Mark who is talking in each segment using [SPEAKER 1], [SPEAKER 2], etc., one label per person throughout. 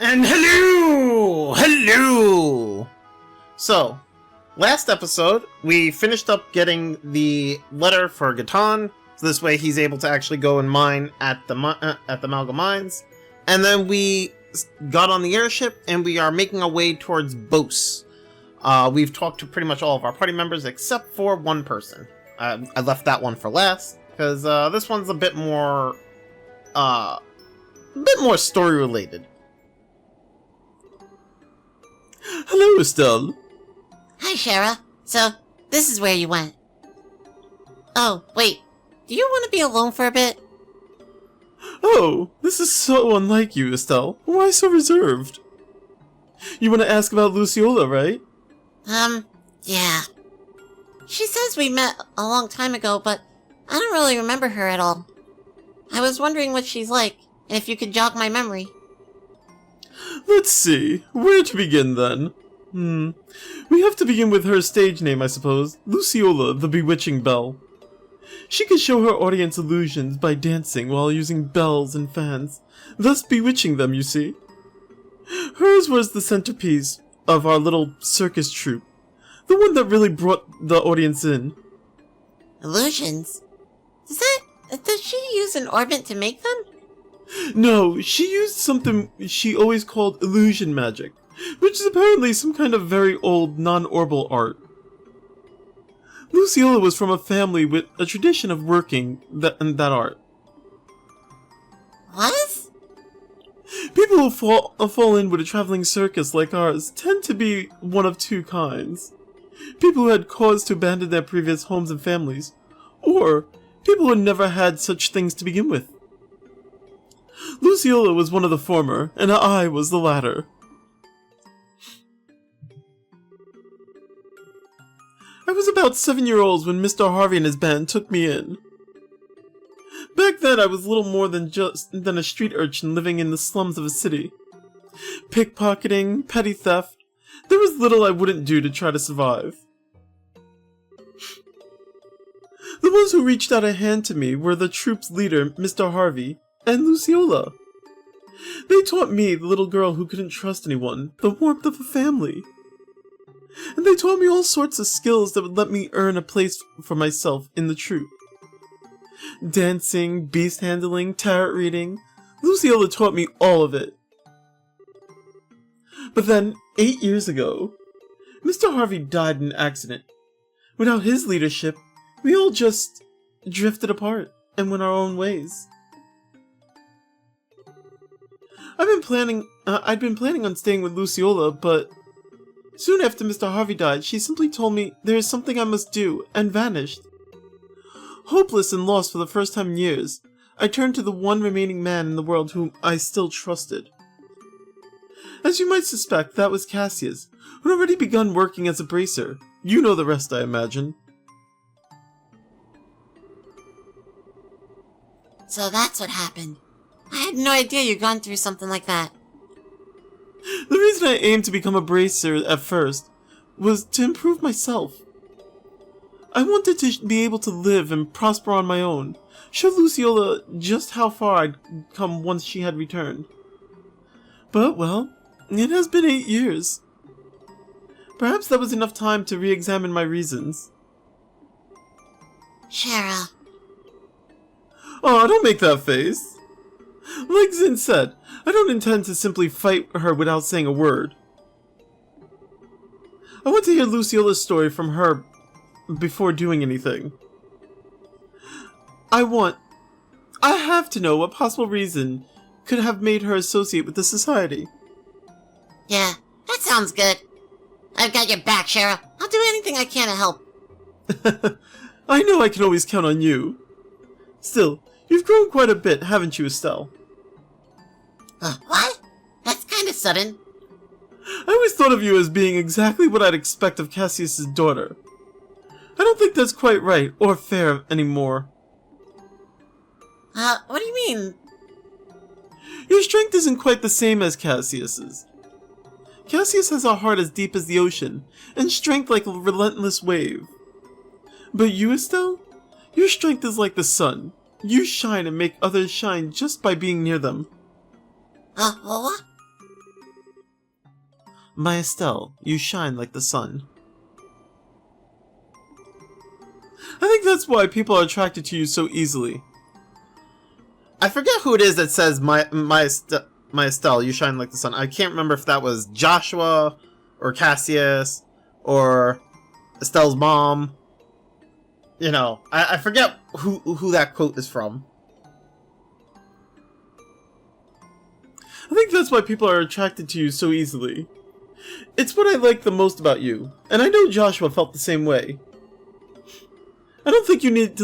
[SPEAKER 1] And hello! So, last episode, we finished up getting the letter for Gaton, so this way he's able to actually go and mine at the Malga Mines. And then we got on the airship, and we are making our way towards Bose. We've talked to pretty much all of our party members, except for one person. I left that one for last, because this one's a bit more story-related.
[SPEAKER 2] Hello, Estelle.
[SPEAKER 3] Hi, Shara. So, this is where you went. Oh, wait. Do you want to be alone for a bit?
[SPEAKER 2] Oh, this is so unlike you, Estelle. Why so reserved? You want to ask about Luciola, right?
[SPEAKER 3] Yeah. She says we met a long time ago, but I don't really remember her at all. I was wondering what she's like, and if you could jog my memory.
[SPEAKER 2] Let's see. Where to begin, then? We have to begin with her stage name, I suppose. Luciola, the Bewitching Belle. She could show her audience illusions by dancing while using bells and fans, thus bewitching them, you see. Hers was the centerpiece of our little circus troupe, the one that really brought the audience in.
[SPEAKER 3] Illusions? Does she use an orbit to make them?
[SPEAKER 2] No, she used something she always called illusion magic, which is apparently some kind of very old non-orbal art. Luciola was from a family with a tradition of working in that art.
[SPEAKER 3] What?
[SPEAKER 2] People who fall in with a traveling circus like ours tend to be one of two kinds. People who had cause to abandon their previous homes and families, or people who never had such things to begin with. Luciola was one of the former, and I was the latter. I was about 7 years old when Mr. Harvey and his band took me in. Back then I was little more than a street urchin living in the slums of a city. Pickpocketing, petty theft, there was little I wouldn't do to try to survive. The ones who reached out a hand to me were the troupe's leader, Mr. Harvey, and Luciola. They taught me, the little girl who couldn't trust anyone, the warmth of a family. And they taught me all sorts of skills that would let me earn a place for myself in the troupe. Dancing, beast handling, tarot reading. Luciola taught me all of it. But then, 8 years ago, Mr. Harvey died in an accident. Without his leadership, we all just drifted apart and went our own ways. I'd been planning on staying with Luciola, but soon after Mr. Harvey died, she simply told me there is something I must do, and vanished. Hopeless and lost for the first time in years, I turned to the one remaining man in the world whom I still trusted. As you might suspect, that was Cassius, who had already begun working as a bracer. You know the rest, I imagine.
[SPEAKER 3] So that's what happened. I had no idea you'd gone through something like that.
[SPEAKER 2] The reason I aimed to become a bracer at first was to improve myself. I wanted to be able to live and prosper on my own, show Luciola just how far I'd come once she had returned. But, well, it has been 8 years. Perhaps that was enough time to re-examine my reasons.
[SPEAKER 3] Shara.
[SPEAKER 2] Oh, don't make that face. Like Zin said, I don't intend to simply fight her without saying a word. I want to hear Luciola's story from her before doing anything. I have to know what possible reason could have made her associate with the society.
[SPEAKER 3] Yeah, that sounds good. I've got your back, Shara. I'll do anything I can to help.
[SPEAKER 2] I know I can always count on you. Still, you've grown quite a bit, haven't you, Estelle?
[SPEAKER 3] What? That's kind of sudden.
[SPEAKER 2] I always thought of you as being exactly what I'd expect of Cassius's daughter. I don't think that's quite right or fair anymore.
[SPEAKER 3] What do you mean?
[SPEAKER 2] Your strength isn't quite the same as Cassius's. Cassius has a heart as deep as the ocean, and strength like a relentless wave. But you, Estelle? Your strength is like the sun. You shine and make others shine just by being near them.
[SPEAKER 3] What?
[SPEAKER 2] My Estelle, you shine like the sun. I think that's why people are attracted to you so easily.
[SPEAKER 1] I forget who it is that says, my Estelle, you shine like the sun. I can't remember if that was Joshua, or Cassius, or Estelle's mom. You know, I forget who that quote is from.
[SPEAKER 2] I think that's why people are attracted to you so easily. It's what I like the most about you, and I know Joshua felt the same way. I don't think you need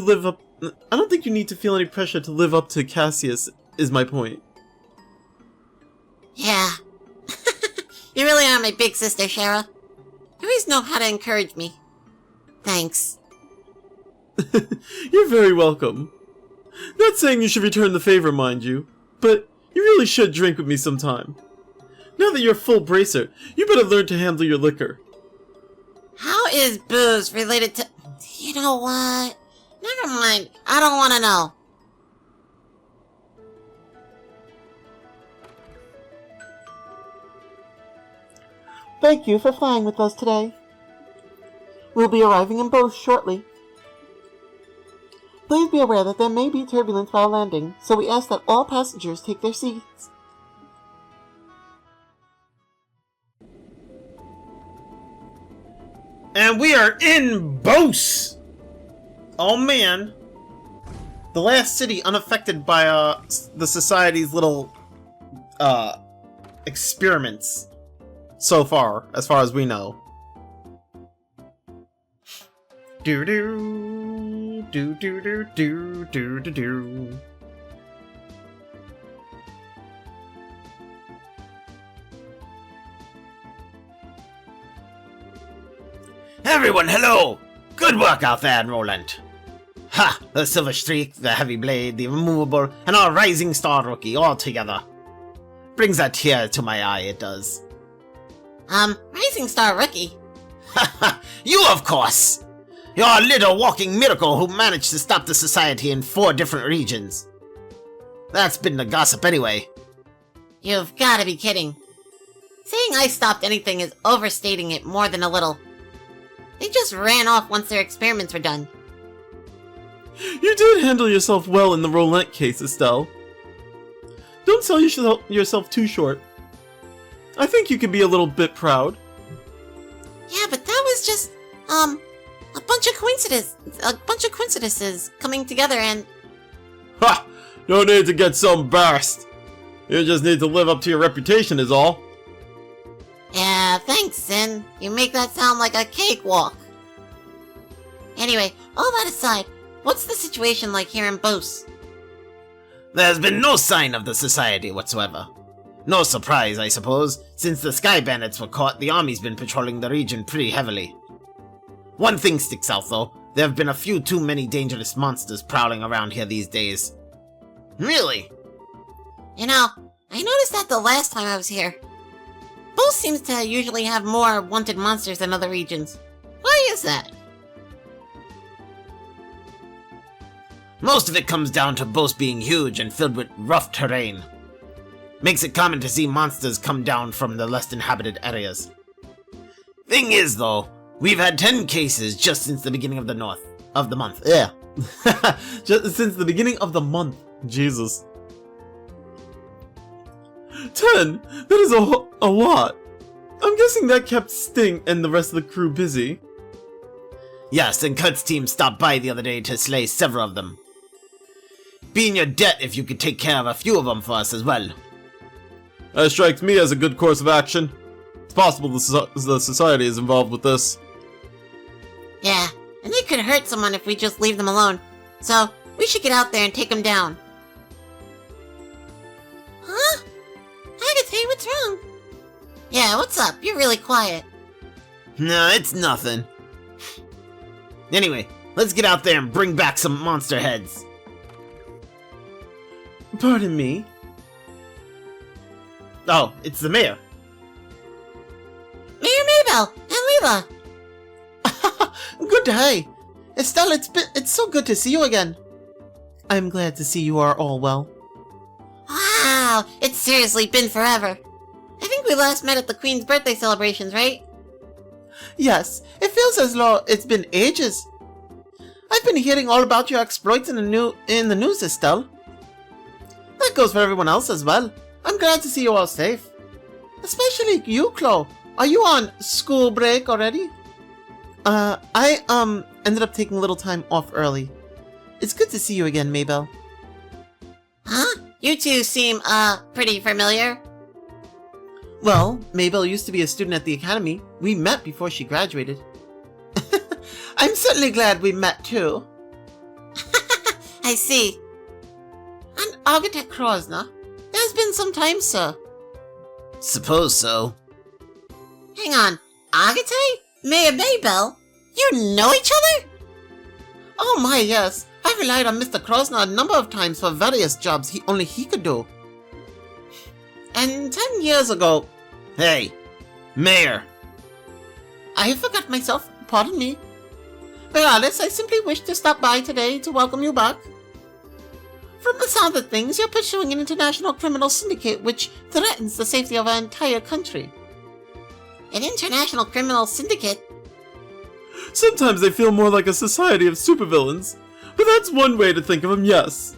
[SPEAKER 2] to feel any pressure to live up to Cassius, is my point.
[SPEAKER 3] Yeah. You really are my big sister, Shara. You always know how to encourage me. Thanks.
[SPEAKER 2] You're very welcome. Not saying you should return the favor, mind you, but you really should drink with me sometime. Now that you're full bracer, you better learn to handle your liquor.
[SPEAKER 3] How is booze related to... You know what? Never mind. I don't want to know.
[SPEAKER 2] Thank you for flying with us today. We'll be arriving in Bose shortly. Please be aware that there may be turbulence while landing, so we ask that all passengers take their seats.
[SPEAKER 1] And we are in Bose! Oh man. The last city unaffected by the society's little experiments so far as we know. Do do do do do do do do do. Everyone, hello! Good work out there, Roland. Ha! The Silver Streak, the Heavy Blade, the Immovable, and our Rising Star Rookie all together. Brings a tear to my eye, it does.
[SPEAKER 3] Rising Star Rookie?
[SPEAKER 1] Ha! You, of course! You're a little walking miracle who managed to stop the society in 4 different regions. That's been the gossip anyway.
[SPEAKER 3] You've gotta be kidding. Saying I stopped anything is overstating it more than a little. They just ran off once their experiments were done.
[SPEAKER 2] You did handle yourself well in the Roulette case, Estelle. Don't sell yourself too short. I think you can be a little bit proud.
[SPEAKER 3] Yeah, but that was just, a bunch of coincidences coming together and...
[SPEAKER 2] Ha! No need to get so embarrassed. You just need to live up to your reputation is all.
[SPEAKER 3] Yeah, thanks, Sin. You make that sound like a cakewalk. Anyway, all that aside, what's the situation like here in Bose?
[SPEAKER 1] There's been no sign of the society whatsoever. No surprise, I suppose. Since the Sky Bandits were caught, the army's been patrolling the region pretty heavily. One thing sticks out though, there have been a few too many dangerous monsters prowling around here these days. Really?
[SPEAKER 3] You know, I noticed that the last time I was here. Bose seems to usually have more wanted monsters than other regions. Why is that?
[SPEAKER 1] Most of it comes down to Bose being huge and filled with rough terrain. Makes it common to see monsters come down from the less inhabited areas. Thing is though, we've had 10 cases just since the beginning of the month. Yeah.
[SPEAKER 2] Just since the beginning of the month. Jesus. 10? That is a lot. I'm guessing that kept Sting and the rest of the crew busy.
[SPEAKER 1] Yes, and Kurt's team stopped by the other day to slay several of them. Be in your debt if you could take care of a few of them for us as well.
[SPEAKER 2] That strikes me as a good course of action. It's possible the society is involved with this.
[SPEAKER 3] Yeah, and they could hurt someone if we just leave them alone. So, we should get out there and take them down. Huh? Agatha, what's wrong? Yeah, what's up? You're really quiet.
[SPEAKER 1] No, it's nothing. Anyway, let's get out there and bring back some monster heads.
[SPEAKER 2] Pardon me?
[SPEAKER 1] Oh, it's the mayor.
[SPEAKER 3] Mayor Maybell and Leela.
[SPEAKER 2] Good day. Estelle, it's so good to see you again. I'm glad to see you are all well.
[SPEAKER 3] Wow, it's seriously been forever. I think think we last met at the Queen's birthday celebrations, right?
[SPEAKER 2] Yes, it feels as though it's been ages. I've been hearing all about your exploits in the news, Estelle. That goes for everyone else as well. I'm glad to see you all safe. Especially you, Chloe. Are you on school break already? I ended up taking a little time off early. It's good to see you again, Maybelle.
[SPEAKER 3] Huh? You two seem, pretty familiar.
[SPEAKER 2] Well, Maybelle used to be a student at the academy. We met before she graduated. I'm certainly glad we met too.
[SPEAKER 3] I see.
[SPEAKER 2] And Architect Krosner? It has been some time, sir.
[SPEAKER 1] Suppose so.
[SPEAKER 3] Hang on. Agate? Mayor Maybelle? You know each other?
[SPEAKER 2] Oh my, yes. I relied on Mr. Krosner a number of times for various jobs only he could do. And 10 years ago...
[SPEAKER 1] Hey, Mayor.
[SPEAKER 2] I forgot myself, pardon me. Regardless, I simply wish to stop by today to welcome you back. From the sound of things, you're pursuing an international criminal syndicate which threatens the safety of our entire country.
[SPEAKER 3] An international criminal syndicate?
[SPEAKER 2] Sometimes they feel more like a society of supervillains, but that's one way to think of them, yes.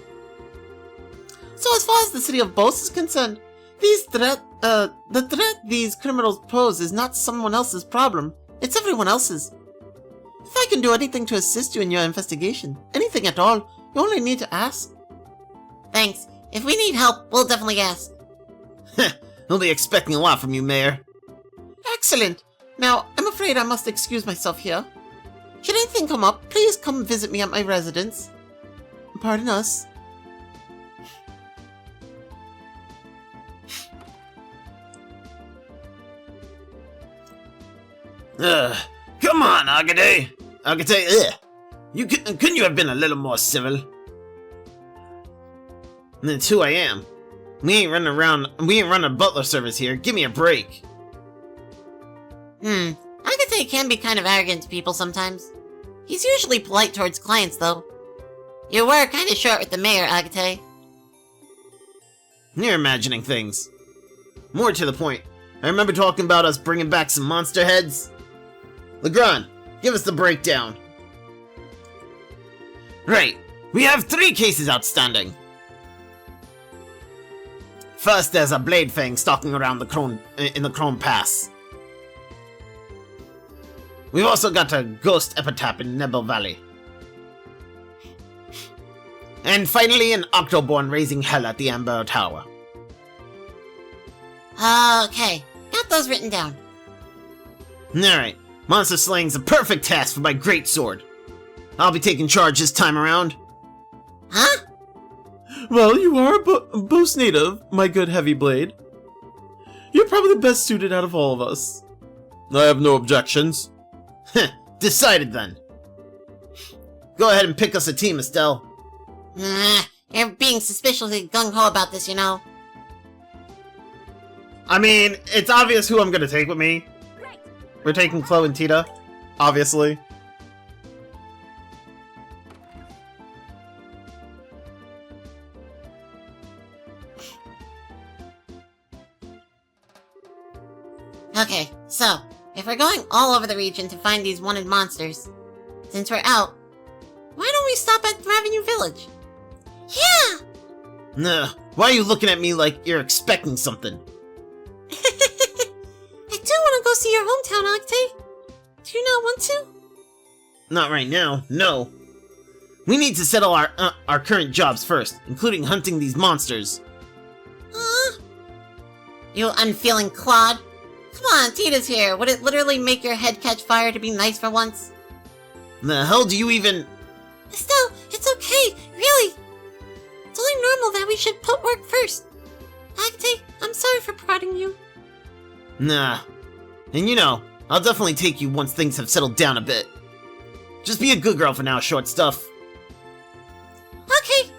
[SPEAKER 2] So as far as the city of Bose is concerned, the threat these criminals pose is not someone else's problem, it's everyone else's. If I can do anything to assist you in your investigation, anything at all, you only need to ask.
[SPEAKER 3] Thanks. If we need help, we'll definitely ask.
[SPEAKER 1] We'll be expecting a lot from you, Mayor.
[SPEAKER 2] Excellent. Now, I'm afraid I must excuse myself here. Should anything come up, please come visit me at my residence. Pardon us.
[SPEAKER 1] Come on, Agate. Agate, couldn't you have been a little more civil? That's who I am. We ain't running a butler service here. Give me a break.
[SPEAKER 3] Agate can be kind of arrogant to people sometimes. He's usually polite towards clients, though. You were kind of short with the mayor, Agate.
[SPEAKER 1] You're imagining things. More to the point, I remember talking about us bringing back some monster heads. Legrand, give us the breakdown. Right, we have 3 cases outstanding. First, there's a Blade Fang stalking around in the Crone Pass. We've also got a Ghost Epitaph in Nebel Valley. And finally, an Octoborn raising hell at the Amber Tower.
[SPEAKER 3] Okay, got those written down.
[SPEAKER 1] Alright, monster slaying's a perfect task for my great sword. I'll be taking charge this time around.
[SPEAKER 3] Huh?
[SPEAKER 2] Well, you are a Bose native, my good heavy blade. You're probably the best suited out of all of us. I have no objections.
[SPEAKER 1] Decided then. Go ahead and pick us a team, Estelle.
[SPEAKER 3] You're being suspiciously gung-ho about this, you know.
[SPEAKER 1] I mean, it's obvious who I'm gonna take with me. We're taking Chloe and Tita, obviously.
[SPEAKER 3] Okay, so, if we're going all over the region to find these wanted monsters, since we're out, why don't we stop at Revenue Village? Yeah!
[SPEAKER 1] Nah, why are you looking at me like you're expecting something?
[SPEAKER 3] I do want to go see your hometown, Octave. Do you not want to?
[SPEAKER 1] Not right now, no. We need to settle our current jobs first, including hunting these monsters.
[SPEAKER 3] You unfeeling clod. Come on, Tita's here. Would it literally make your head catch fire to be nice for once?
[SPEAKER 1] The hell do you even...
[SPEAKER 3] Estelle, it's okay, really. It's only normal that we should put work first. Agate, I'm sorry for prodding you.
[SPEAKER 1] Nah. And you know, I'll definitely take you once things have settled down a bit. Just be a good girl for now, short stuff.
[SPEAKER 3] Okay.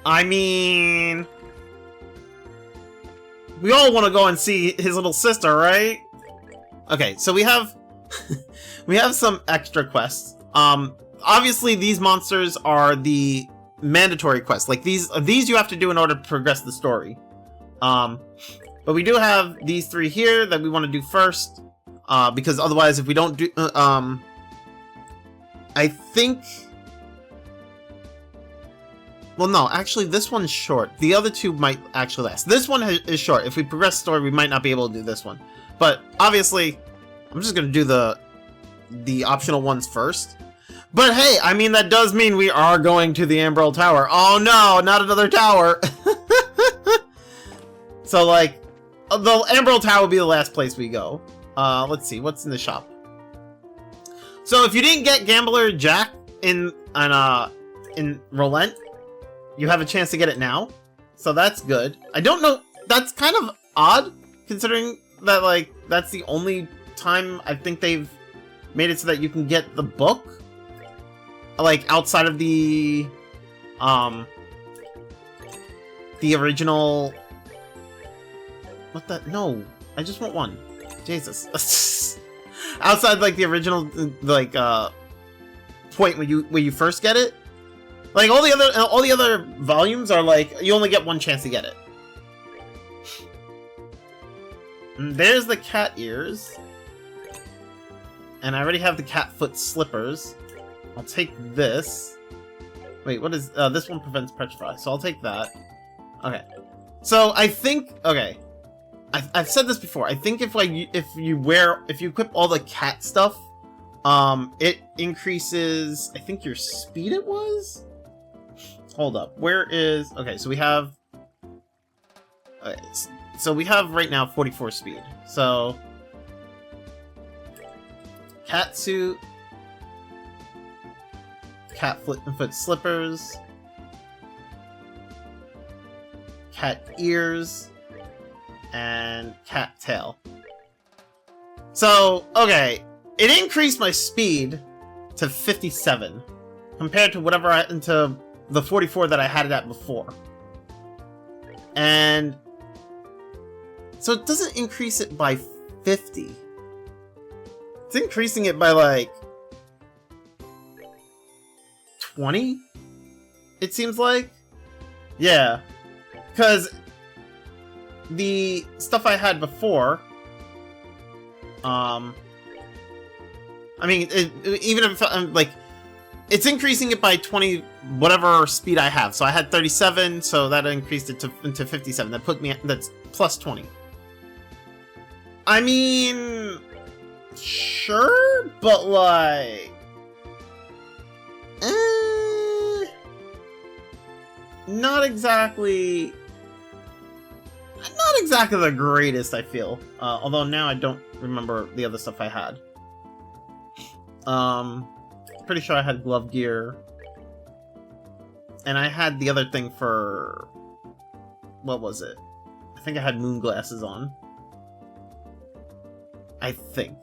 [SPEAKER 1] I mean... we all want to go and see his little sister, right? Okay, so we have... we have some extra quests. Obviously these monsters are the mandatory quests. Like these you have to do in order to progress the story. But we do have these 3 here that we want to do first. Because otherwise, if we don't do... I think... Well, no, actually, this one's short. The other 2 might actually last. This one is short. If we progress the story, we might not be able to do this one. But, obviously, I'm just going to do the optional ones first. But hey, I mean, that does mean we are going to the Ambrel Tower. Oh no, not another tower! So, like, the Ambrel Tower will be the last place we go. Let's see, what's in the shop? So, if you didn't get Gambler Jack in Relent, you have a chance to get it now. So that's good. I don't know, that's kind of odd, considering that, like, that's the only time I think they've made it so that you can get the book. Like, outside of the original... What the... No, I just want one. Jesus. Outside, like, the original, like, point where you first get it. Like, all the other volumes are, like, you only get one chance to get it. And there's the cat ears. And I already have the cat foot slippers. I'll take this. Wait, what is... this one prevents petrify, so I'll take that. Okay. So, I think... Okay. I've said this before. I think if you equip all the cat stuff, it increases... I think your speed it was? Hold up. Where is... Okay, so we have... Okay, so we have right now 44 speed. So... Cat suit... Cat foot slippers, cat ears, and cat tail. So, okay, it increased my speed to 57 compared to to the 44 that I had it at before. And so it doesn't increase it by 50. It's increasing it by like 20? It seems like? Yeah. Because the stuff I had before, I mean, even if, like, it's increasing it by 20, whatever speed I have. So I had 37, so that increased it to 57. That put me, that's plus 20. I mean, sure, but like... Not exactly the greatest, I feel. Although now I don't remember the other stuff I had. Pretty sure I had glove gear. And I had the other thing for... What was it? I think I had moon glasses on. I think.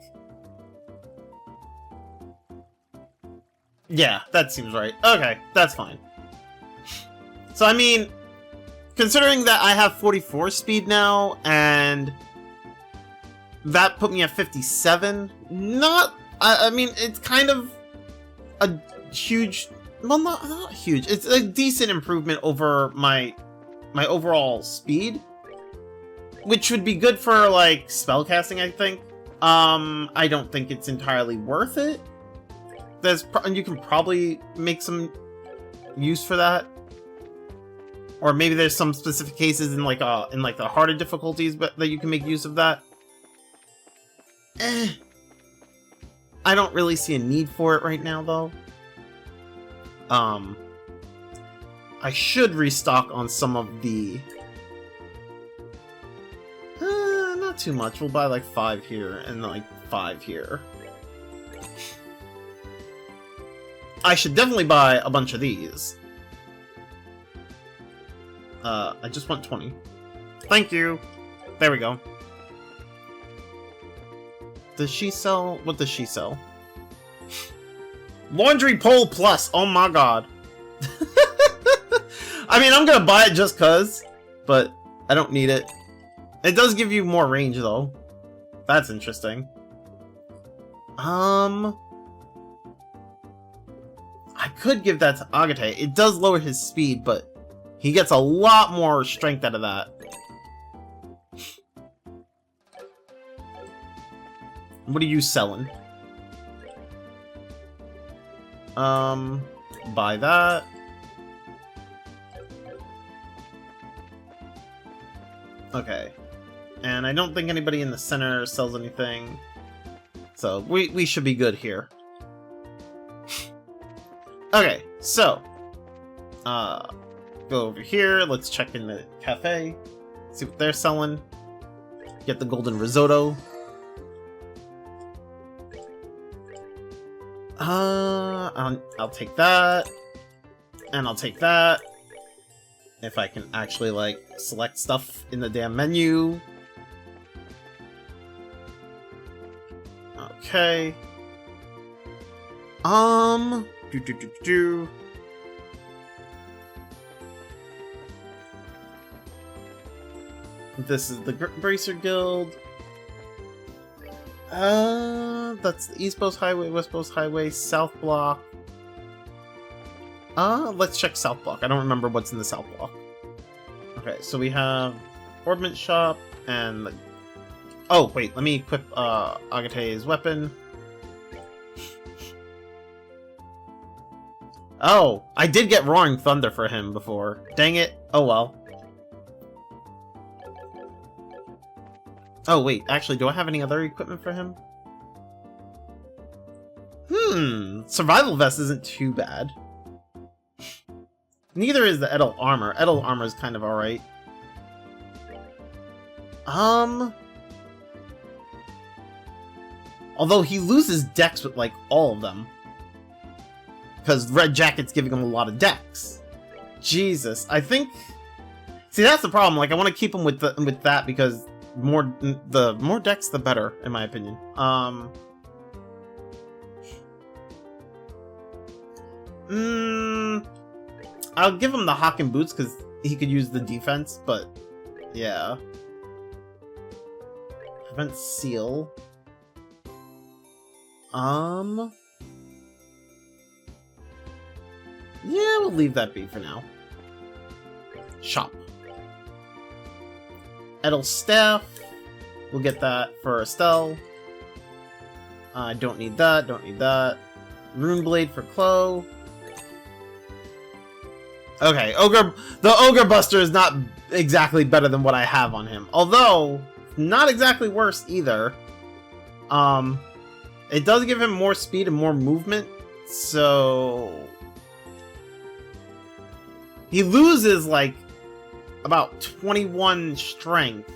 [SPEAKER 1] Yeah, that seems right. Okay, that's fine. So, I mean, considering that I have 44 speed now, and that put me at 57, I mean, it's kind of a huge, well, not huge, it's a decent improvement over my overall speed, which would be good for, like, spellcasting, I think. I don't think it's entirely worth it. You can probably make some use for that. Or maybe there's some specific cases in like the harder difficulties, but that you can make use of that. I don't really see a need for it right now, though. I should restock on some of the... not too much. We'll buy like 5 here and like 5 here. I should definitely buy a bunch of these. I just want 20. Thank you! There we go. Does she sell... What does she sell? Laundry pole plus! Oh my god. I mean, I'm gonna buy it just cuz, but I don't need it. It does give you more range, though. That's interesting. I could give that to Agate. It does lower his speed, but he gets a lot more strength out of that. What are you selling? Buy that. Okay. And I don't think anybody in the center sells anything. So we should be good here. Okay, so go over here, let's check in the cafe, see what they're selling. Get the golden risotto. I'll take that. And I'll take that. If I can actually, like, select stuff in the damn menu. Okay. This is the Bracer Guild. That's the East Bose Highway, West Bose Highway, South Block. Let's check South Block. I don't remember what's in the South Block. Okay, so we have Ordnance Shop and... Oh, wait, let me equip, Agate's weapon. Oh, I did get Roaring Thunder for him before. Dang it. Oh, well. Oh, wait, actually, do I have any other equipment for him? Survival Vest isn't too bad. Neither is the Edel Armor. Edel Armor is kind of alright. Although he loses dex with, like, all of them. Because Red Jacket's giving him a lot of dex. Jesus, I think... See, that's the problem. Like, I want to keep him with that because the more dex, the better, in my opinion. I'll give him the Hawk and Boots because he could use the defense, but yeah. Prevent Seal. Yeah, we'll leave that be for now. Shop. Edel Staff. We'll get that for Estelle. I don't need that, don't need that. Rune Blade for Chloe. Okay, the Ogre Buster is not exactly better than what I have on him. Although, not exactly worse either. It does give him more speed and more movement, so... He loses, like, about 21 strength.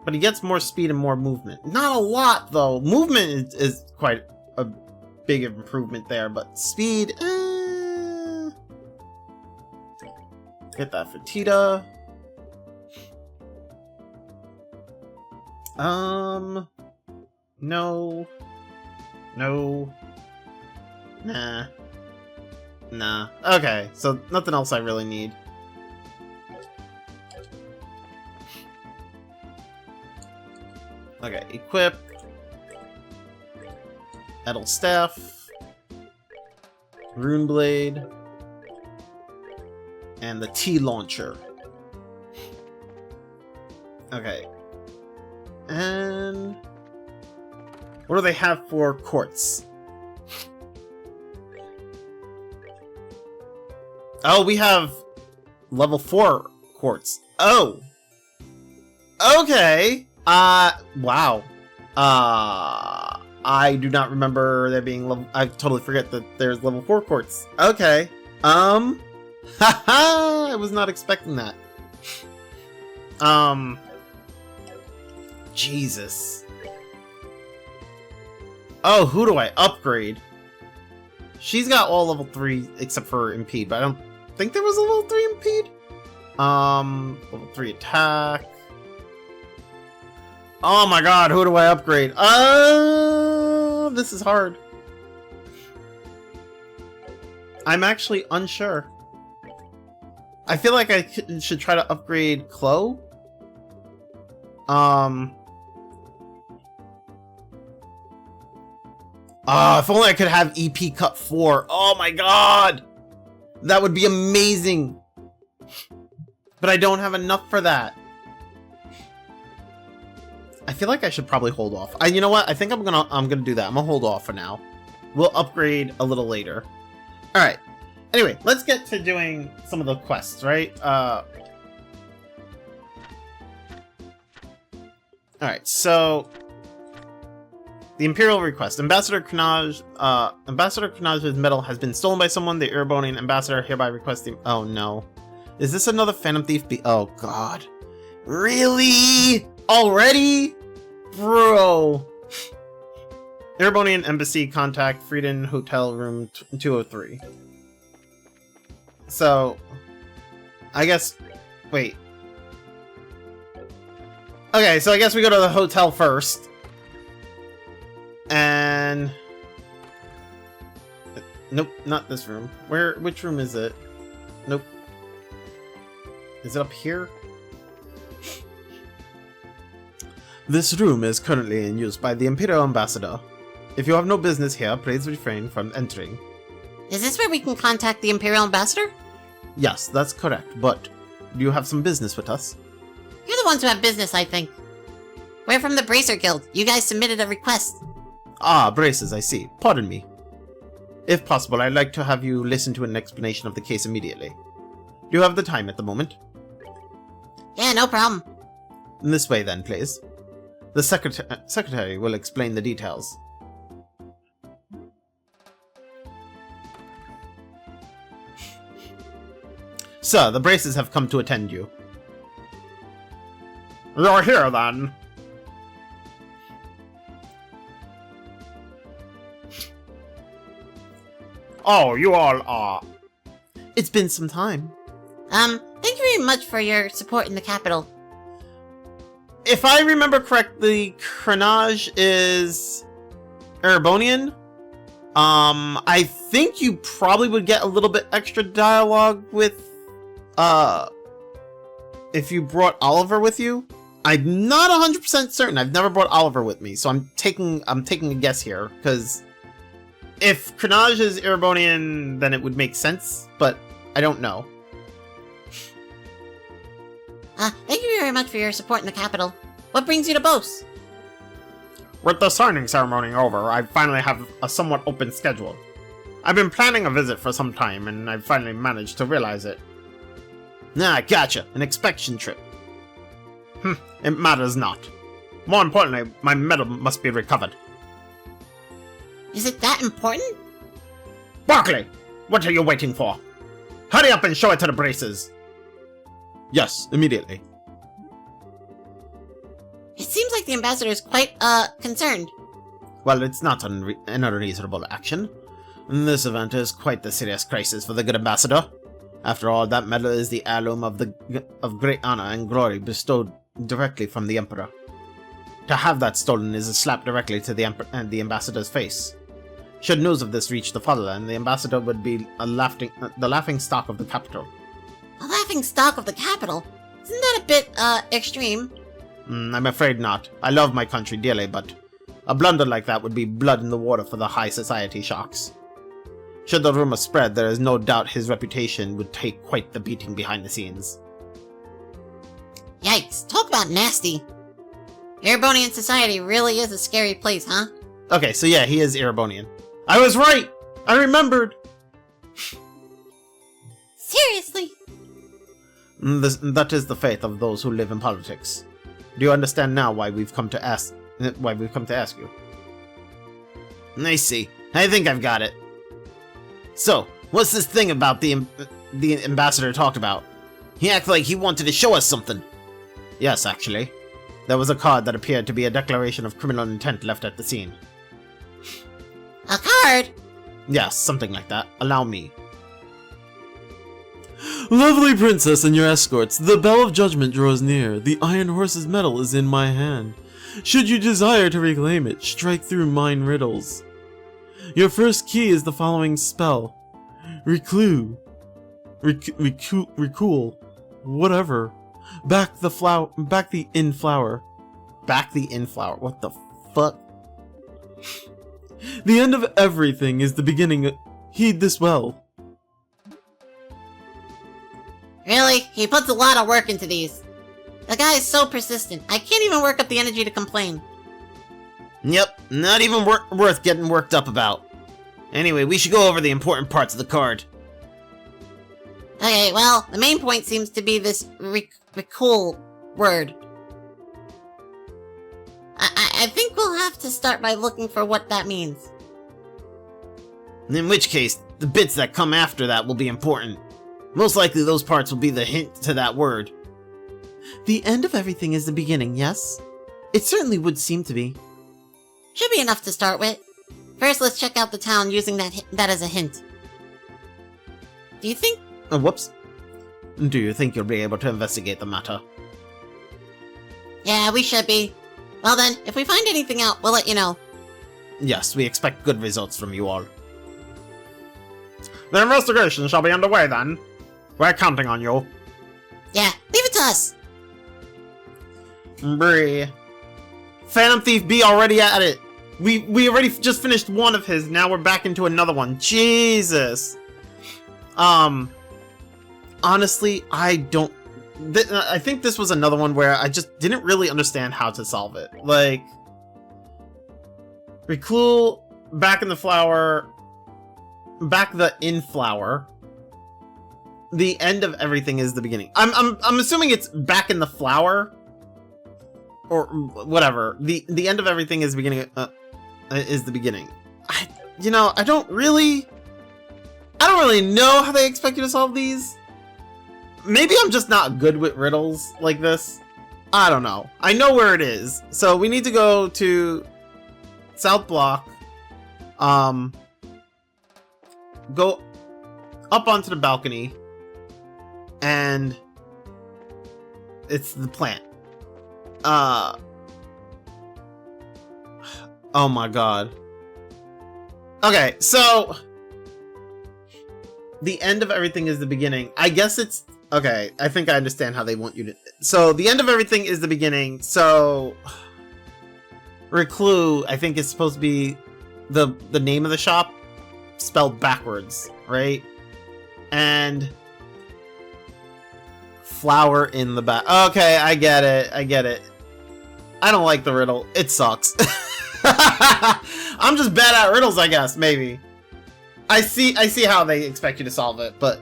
[SPEAKER 1] But he gets more speed and more movement. Not a lot, though. Movement is quite a big improvement there, but speed, Get that for Tita. No. No. Nah. Nah. Okay, so nothing else I really need. Okay, equip. Edel Staff. Rune Blade. And the T-Launcher. Okay. And... what do they have for quartz? Oh, we have level 4 quartz. Oh! Okay! Wow. I do not remember there being level... I totally forget that there's level 4 quartz. Okay. Haha! I was not expecting that. Jesus. Oh, who do I upgrade? She's got all level 3 except for Impede, but I don't think there was a level 3 Impede. Level 3 attack. Oh my god, who do I upgrade? This is hard. I'm actually unsure. I feel like I should try to upgrade Chloe. If only I could have EP Cut 4. Oh my god! That would be amazing! But I don't have enough for that. I feel like I should probably hold off. You know what? I think I'm gonna do that. I'm gonna hold off for now. We'll upgrade a little later. All right. Anyway, let's get to doing some of the quests, right? All right. So the Imperial request: Ambassador Carnage's medal has been stolen by someone. The Erebonian ambassador hereby requests the. Oh no, is this another Phantom Thief? Oh God, really? Already, bro. Erebonian Embassy, contact Frieden Hotel Room 203. So, I guess... Wait. Okay, so I guess we go to the hotel first. And... Nope, not this room. Which room is it? Nope. Is it up here?
[SPEAKER 2] This room is currently in use by the Imperial Ambassador. If you have no business here, please refrain from entering.
[SPEAKER 3] Is this where we can contact the Imperial Ambassador?
[SPEAKER 2] Yes, that's correct, but do you have some business with us?
[SPEAKER 3] You're the ones who have business, I think. We're from the Bracer Guild. You guys submitted a request.
[SPEAKER 2] Ah, braces, I see. Pardon me. If possible, I'd like to have you listen to an explanation of the case immediately. Do you have the time at the moment?
[SPEAKER 3] Yeah, no problem.
[SPEAKER 2] This way then, please. The secretary will explain the details. Sir, the braces have come to attend you.
[SPEAKER 1] You're here, then. Oh, you all are.
[SPEAKER 2] It's been some time.
[SPEAKER 3] Thank you very much for your support in the capital.
[SPEAKER 1] If I remember correctly, Carnage is Erebonian. I think you probably would get a little bit extra dialogue with, if you brought Oliver with you. I'm not 100% certain. I've never brought Oliver with me, so I'm taking a guess here, because if Carnage is Erebonian, then it would make sense, but I don't know.
[SPEAKER 3] Thank you very much for your support in the capital. What brings you to Bose?
[SPEAKER 1] With the signing ceremony over, I finally have a somewhat open schedule. I've been planning a visit for some time, and I've finally managed to realize it.
[SPEAKER 2] Ah, gotcha. An inspection trip.
[SPEAKER 1] It matters not. More importantly, my medal must be recovered.
[SPEAKER 3] Is it that important?
[SPEAKER 1] Barkley! What are you waiting for? Hurry up and show it to the braces!
[SPEAKER 2] Yes, immediately.
[SPEAKER 3] It seems like the ambassador is quite, concerned.
[SPEAKER 2] Well, it's not an unreasonable action. This event is quite the serious crisis for the good ambassador. After all, that medal is the heirloom of great honor and glory bestowed directly from the Emperor. To have that stolen is a slap directly to the ambassador's face. Should news of this reach the fatherland, the ambassador would be the laughing stock of the capital.
[SPEAKER 3] A laughing stock of the capital? Isn't that a bit, extreme?
[SPEAKER 2] I'm afraid not. I love my country dearly, but a blunder like that would be blood in the water for the high society sharks. Should the rumor spread, there is no doubt his reputation would take quite the beating behind the scenes.
[SPEAKER 3] Yikes, talk about nasty. Erebonian society really is a scary place, huh?
[SPEAKER 1] Okay, so yeah, he is Erebonian. I was right! I remembered!
[SPEAKER 3] Seriously?
[SPEAKER 2] That is the fate of those who live in politics. Do you understand now why we've come to ask you?
[SPEAKER 1] I see. I think I've got it. So, what's this thing about the ambassador talked about? He acted like he wanted to show us something.
[SPEAKER 2] Yes, actually. There was a card that appeared to be a declaration of criminal intent left at the scene.
[SPEAKER 3] A card?
[SPEAKER 2] Yes, something like that. Allow me.
[SPEAKER 4] Lovely princess and your escorts, the bell of judgment draws near. The Iron Horse's medal is in my hand. Should you desire to reclaim it, strike through mine riddles. Your first key is the following spell. Recool. Whatever. Back the in flower.
[SPEAKER 2] Back the in flower. What the fuck?
[SPEAKER 4] The end of everything is the beginning. Heed this well.
[SPEAKER 3] Really? He puts a lot of work into these. The guy is so persistent. I can't even work up the energy to complain.
[SPEAKER 1] Yep, not even worth getting worked up about. Anyway, we should go over the important parts of the card.
[SPEAKER 3] Okay, well, the main point seems to be this recall word. I think we'll have to start by looking for what that means.
[SPEAKER 1] In which case, the bits that come after that will be important. Most likely those parts will be the hint to that word.
[SPEAKER 2] The end of everything is the beginning, yes? It certainly would seem to be.
[SPEAKER 3] Should be enough to start with. First, let's check out the town using that as a hint. Do you think...
[SPEAKER 1] Whoops. Do you think you'll be able to investigate the matter?
[SPEAKER 3] Yeah, we should be. Well then, if we find anything out, we'll let you know.
[SPEAKER 1] Yes, we expect good results from you all. The investigation shall be underway then. We're counting on you.
[SPEAKER 3] Yeah, leave it to us.
[SPEAKER 1] Bree. Phantom Thief B already at it. We already just finished one of his, now we're back into another one. Jesus. Honestly, I don't... I think this was another one where I just didn't really understand how to solve it. Like... Recluse, back in the flower... Back the in flower. The end of everything is the beginning. I'm assuming it's back in the flower. Or whatever. The end of everything is beginning... is the beginning. I don't really know how they expect you to solve these. Maybe I'm just not good with riddles like this. I don't know. I know where it is. So we need to go to South Block. Go up onto the balcony. And it's the plant. Oh my god. Okay, so the end of everything is the beginning. I guess it's... Okay, I think I understand how they want you to... So, the end of everything is the beginning, so... Recluse, I think, is supposed to be the name of the shop, spelled backwards, right? And... Flower in the back. Okay, I get it, I don't like the riddle. It sucks. I'm just bad at riddles, I guess, maybe. I see how they expect you to solve it, but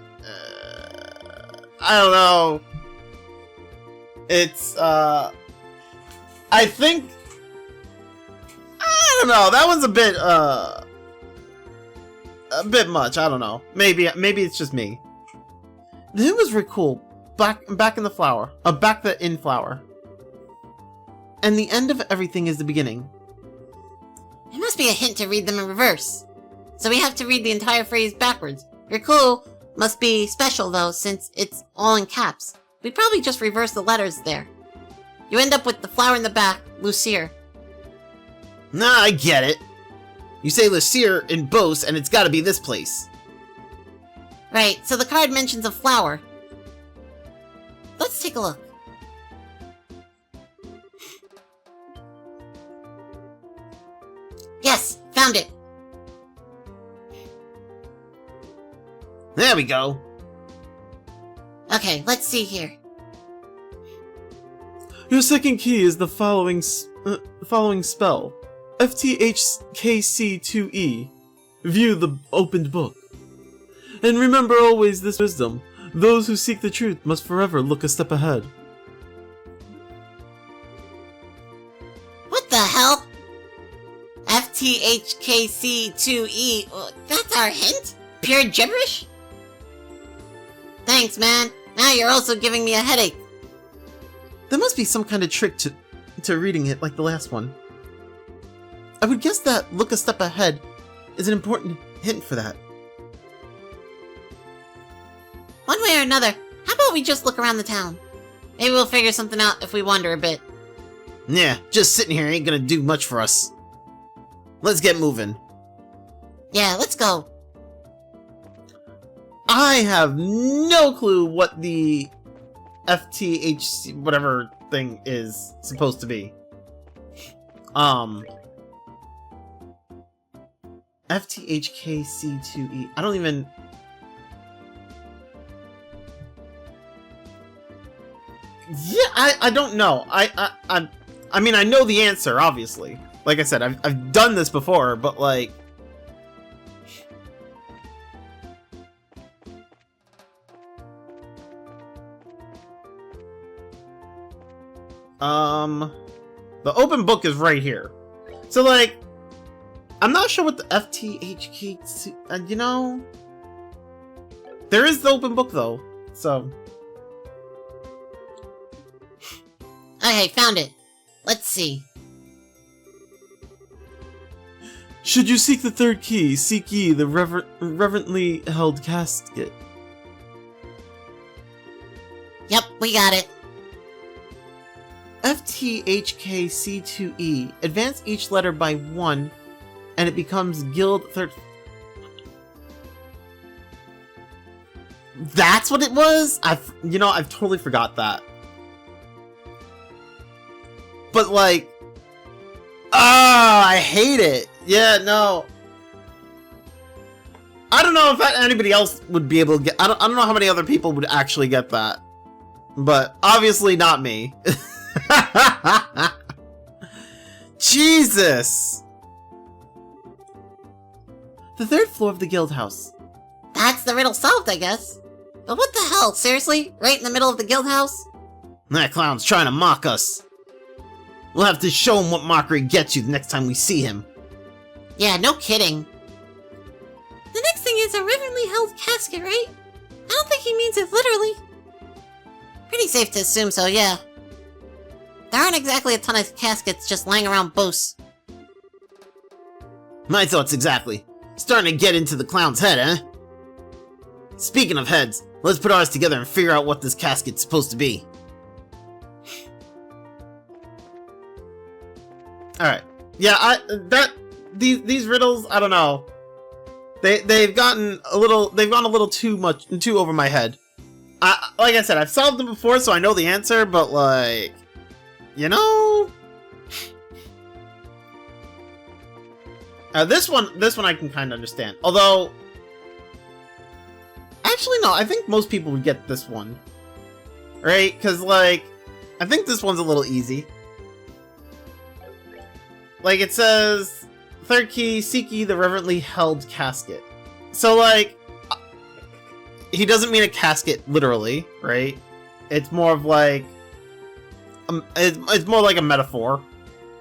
[SPEAKER 1] I don't know. It's I think I don't know. That one's a bit much. I don't know. Maybe it's just me.
[SPEAKER 2] Then was Recall back in the flower. Back the in flower. And the end of everything is the beginning.
[SPEAKER 3] It must be a hint to read them in reverse. So we have to read the entire phrase backwards. Your clue must be special though, since it's all in caps. We probably just reverse the letters there. You end up with the flower in the back, Lucier.
[SPEAKER 1] Nah, I get it. You say Lucier in Bose, and it's gotta be this place.
[SPEAKER 3] Right, so the card mentions a flower. Let's take a look. Yes, found it.
[SPEAKER 1] There we go.
[SPEAKER 3] Okay, let's see here.
[SPEAKER 4] Your second key is the following spell. FTHKC2E. View the opened book. And remember always this wisdom. Those who seek the truth must forever look a step ahead.
[SPEAKER 3] What the hell? FTHKC2E. That's our hint? Pure gibberish? Thanks, man. Now you're also giving me a headache.
[SPEAKER 2] There must be some kind of trick to reading it like the last one. I would guess that look a step ahead is an important hint for that.
[SPEAKER 3] One way or another, how about we just look around the town? Maybe we'll figure something out if we wander a bit.
[SPEAKER 1] Yeah, just sitting here ain't gonna do much for us. Let's get moving.
[SPEAKER 3] Yeah, let's go.
[SPEAKER 1] I have no clue what the FTHC whatever thing is supposed to be. FTHKC2E. I don't even... Yeah, I don't know. I mean, I know the answer, obviously. Like I said, I've done this before, but like... The open book is right here. So, like, I'm not sure what the FTHK... you know... There is the open book, though, so...
[SPEAKER 3] Okay, found it. Let's see.
[SPEAKER 4] Should you seek the third key, seek ye the reverently held casket.
[SPEAKER 3] Yep, we got it.
[SPEAKER 1] FTHKC2E. Advance each letter by 1, and it becomes Guild Third... That's what it was? I've totally forgot that. But like... I hate it. Yeah, no. I don't know if anybody else would be able to get... I don't know how many other people would actually get that. But obviously not me. Jesus! The third floor of the guild house.
[SPEAKER 3] That's the riddle solved, I guess. But what the hell? Seriously? Right in the middle of the guild house?
[SPEAKER 1] That clown's trying to mock us. We'll have to show him what mockery gets you the next time we see him.
[SPEAKER 3] Yeah, no kidding. The next thing is a reverently held casket, right? I don't think he means it literally. Pretty safe to assume so, yeah. There aren't exactly a ton of caskets just laying around Bose.
[SPEAKER 1] My thoughts exactly. Starting to get into the clown's head, eh? Speaking of heads, let's put ours together and figure out what this casket's supposed to be. Alright. Yeah, these riddles, I don't know. They've gone a little too over my head. Like I said, I've solved them before, so I know the answer, but like, you know, this one I can kind of understand. Although, actually, no, I think most people would get this one, right? Because like, I think this one's a little easy. Like it says, third key, seek ye the reverently held casket. So like, he doesn't mean a casket literally, right? It's more of like, it's more like a metaphor.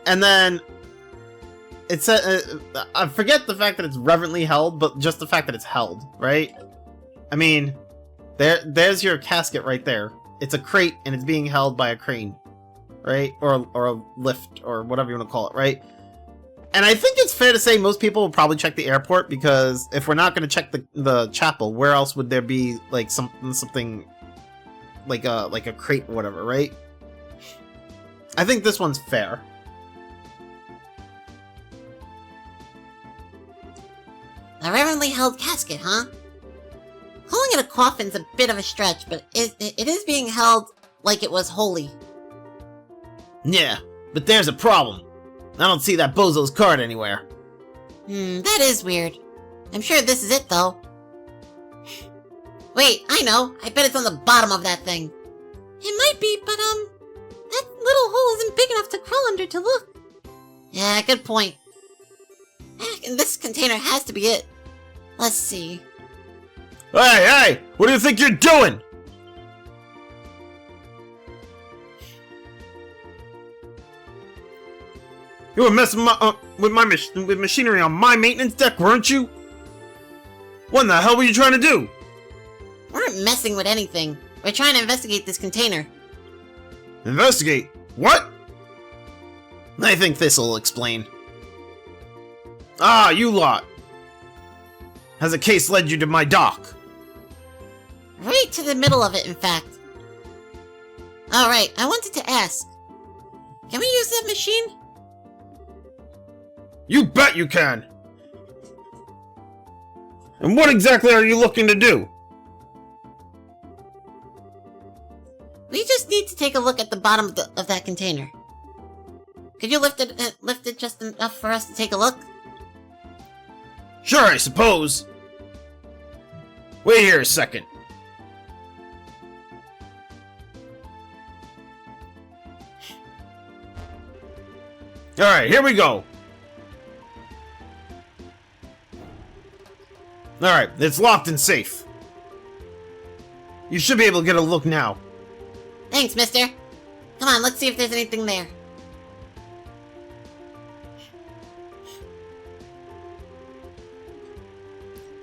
[SPEAKER 1] And then it says, I forget the fact that it's reverently held, but just the fact that it's held, right? I mean, there's your casket right there. It's a crate and it's being held by a crane, right? Or a lift or whatever you want to call it, right? And I think it's fair to say most people will probably check the airport, because if we're not going to check the chapel, where else would there be like something like a crate or whatever, right? I think this one's fair.
[SPEAKER 3] A reverently held casket, huh? Calling it a coffin's a bit of a stretch, but it is being held like it was holy.
[SPEAKER 1] Yeah, but there's a problem. I don't see that bozo's card anywhere.
[SPEAKER 3] That is weird. I'm sure this is it, though. Wait, I know. I bet it's on the bottom of that thing. It might be, but, that little hole isn't big enough to crawl under to look. Yeah, good point. And this container has to be it. Let's see.
[SPEAKER 1] Hey! What do you think you're doing? You were messing with machinery on my maintenance deck, weren't you? What in the hell were you trying to do?
[SPEAKER 3] We weren't messing with anything. We're trying to investigate this container.
[SPEAKER 1] Investigate? What? I think this'll explain. Ah, you lot! Has a case led you to my dock?
[SPEAKER 3] Right to the middle of it, in fact. Alright, I wanted to ask. Can we use that machine?
[SPEAKER 1] You bet you can! And what exactly are you looking to do?
[SPEAKER 3] We just need to take a look at the bottom of that container. Could you lift it just enough for us to take a look?
[SPEAKER 1] Sure, I suppose. Wait here a second. Alright, here we go. Alright, it's locked and safe. You should be able to get a look now.
[SPEAKER 3] Thanks, mister. Come on, let's see if there's anything there.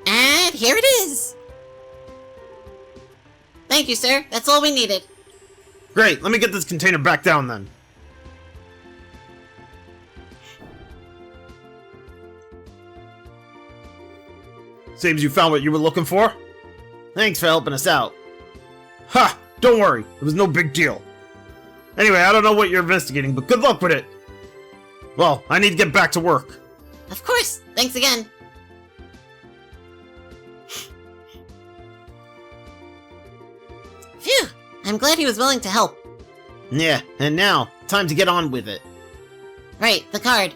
[SPEAKER 3] And here it is! Thank you, sir. That's all we needed.
[SPEAKER 1] Great, let me get this container back down then. Seems you found what you were looking for? Thanks for helping us out. Ha! Don't worry, it was no big deal. Anyway, I don't know what you're investigating, but good luck with it. Well, I need to get back to work.
[SPEAKER 3] Of course. Thanks again. Phew. I'm glad he was willing to help.
[SPEAKER 1] Yeah, and now, time to get on with it.
[SPEAKER 3] Right, the card.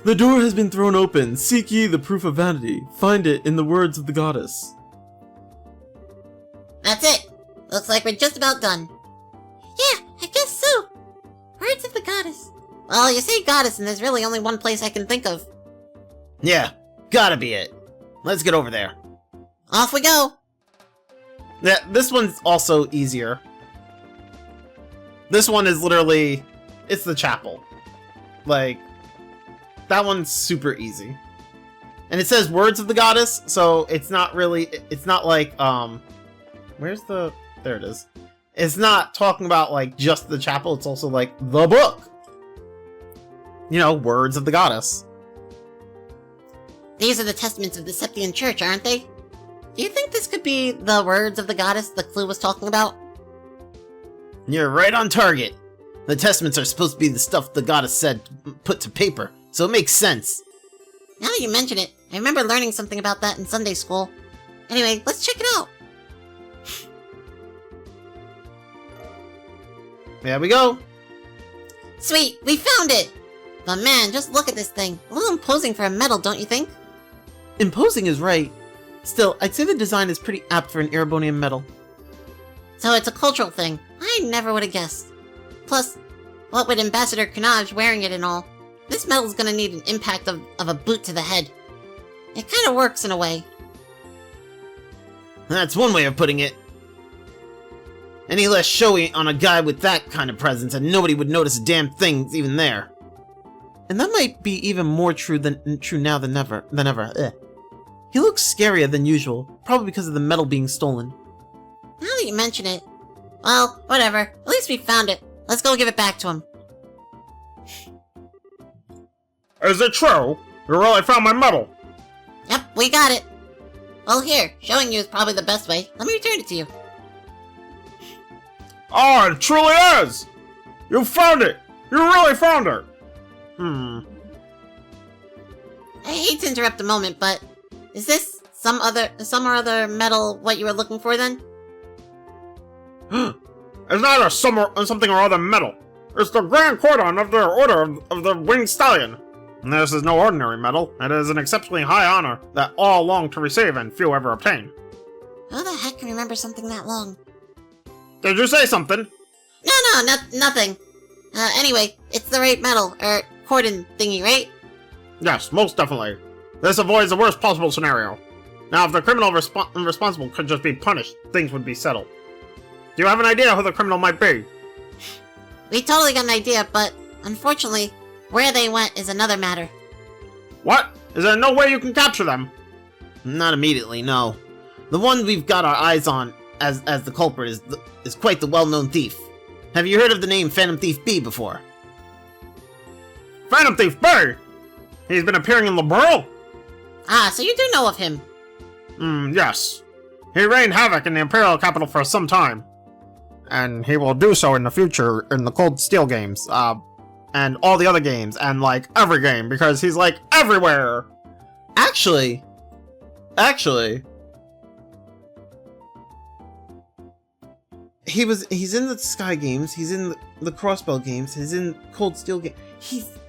[SPEAKER 4] The door has been thrown open. Seek ye the proof of vanity. Find it in the words of the goddess.
[SPEAKER 3] That's it. Looks like we're just about done. Yeah, I guess so. Words of the goddess. Well, you say goddess, and there's really only one place I can think of.
[SPEAKER 1] Yeah, gotta be it. Let's get over there.
[SPEAKER 3] Off we go.
[SPEAKER 1] Yeah, this one's also easier. This one is literally, it's the chapel. Like, that one's super easy. And it says words of the goddess, so it's not really, it's not like, where's the, there it is. It's not talking about, like, just the chapel, it's also, like, the book. You know, words of the goddess.
[SPEAKER 3] These are the testaments of the Septian Church, aren't they? Do you think this could be the words of the goddess the clue was talking about?
[SPEAKER 1] You're right on target. The testaments are supposed to be the stuff the goddess said put to paper, so it makes sense.
[SPEAKER 3] Now that you mention it, I remember learning something about that in Sunday school. Anyway, let's check it out.
[SPEAKER 1] There we go.
[SPEAKER 3] Sweet, we found it! But man, just look at this thing. A little imposing for a medal, don't you think?
[SPEAKER 2] Imposing is right. Still, I'd say the design is pretty apt for an Erebonian medal.
[SPEAKER 3] So it's a cultural thing. I never would have guessed. Plus, what with Ambassador Carnage wearing it and all, this medal's gonna need an impact of a boot to the head. It kinda works in a way.
[SPEAKER 1] That's one way of putting it. Any less showy on a guy with that kind of presence and nobody would notice a damn thing even there.
[SPEAKER 2] And that might be even more true now than ever. Ugh. He looks scarier than usual, probably because of the medal being stolen.
[SPEAKER 3] Now that you mention it, well, whatever. At least we found it. Let's go give it back to him.
[SPEAKER 1] Is it true? You really found my medal?
[SPEAKER 3] Yep, we got it. Well, here, showing you is probably the best way. Let me return it to you.
[SPEAKER 1] Oh, it truly is! You found it! You really found it!
[SPEAKER 3] I hate to interrupt a moment, but is this some or other medal what you were looking for then?
[SPEAKER 1] It's not a something or other medal. It's the Grand Cordon of the Order of the Winged Stallion. And this is no ordinary medal. It is an exceptionally high honor that all long to receive and few ever obtain.
[SPEAKER 3] Who the heck can remember something that long?
[SPEAKER 1] Did you say something?
[SPEAKER 3] No, nothing. Anyway, it's the right medal, or cordon thingy, right?
[SPEAKER 1] Yes, most definitely. This avoids the worst possible scenario. Now, if the criminal responsible could just be punished, things would be settled. Do you have an idea who the criminal might be?
[SPEAKER 3] We totally got an idea, but unfortunately, where they went is another matter.
[SPEAKER 1] What? Is there no way you can capture them?
[SPEAKER 2] Not immediately, no. The one we've got our eyes on as the culprit is quite the well-known thief. Have you heard of the name Phantom Thief B before?
[SPEAKER 1] Phantom Thief B? He's been appearing in the Borough?
[SPEAKER 3] Ah, so you do know of him.
[SPEAKER 1] Yes. He reigned havoc in the Imperial capital for some time. And he will do so in the future in the Cold Steel games, and all the other games, and like every game, because he's like everywhere!
[SPEAKER 2] Actually, he's in the Sky games, he's in the Crossbell games, he's in Cold Steel game.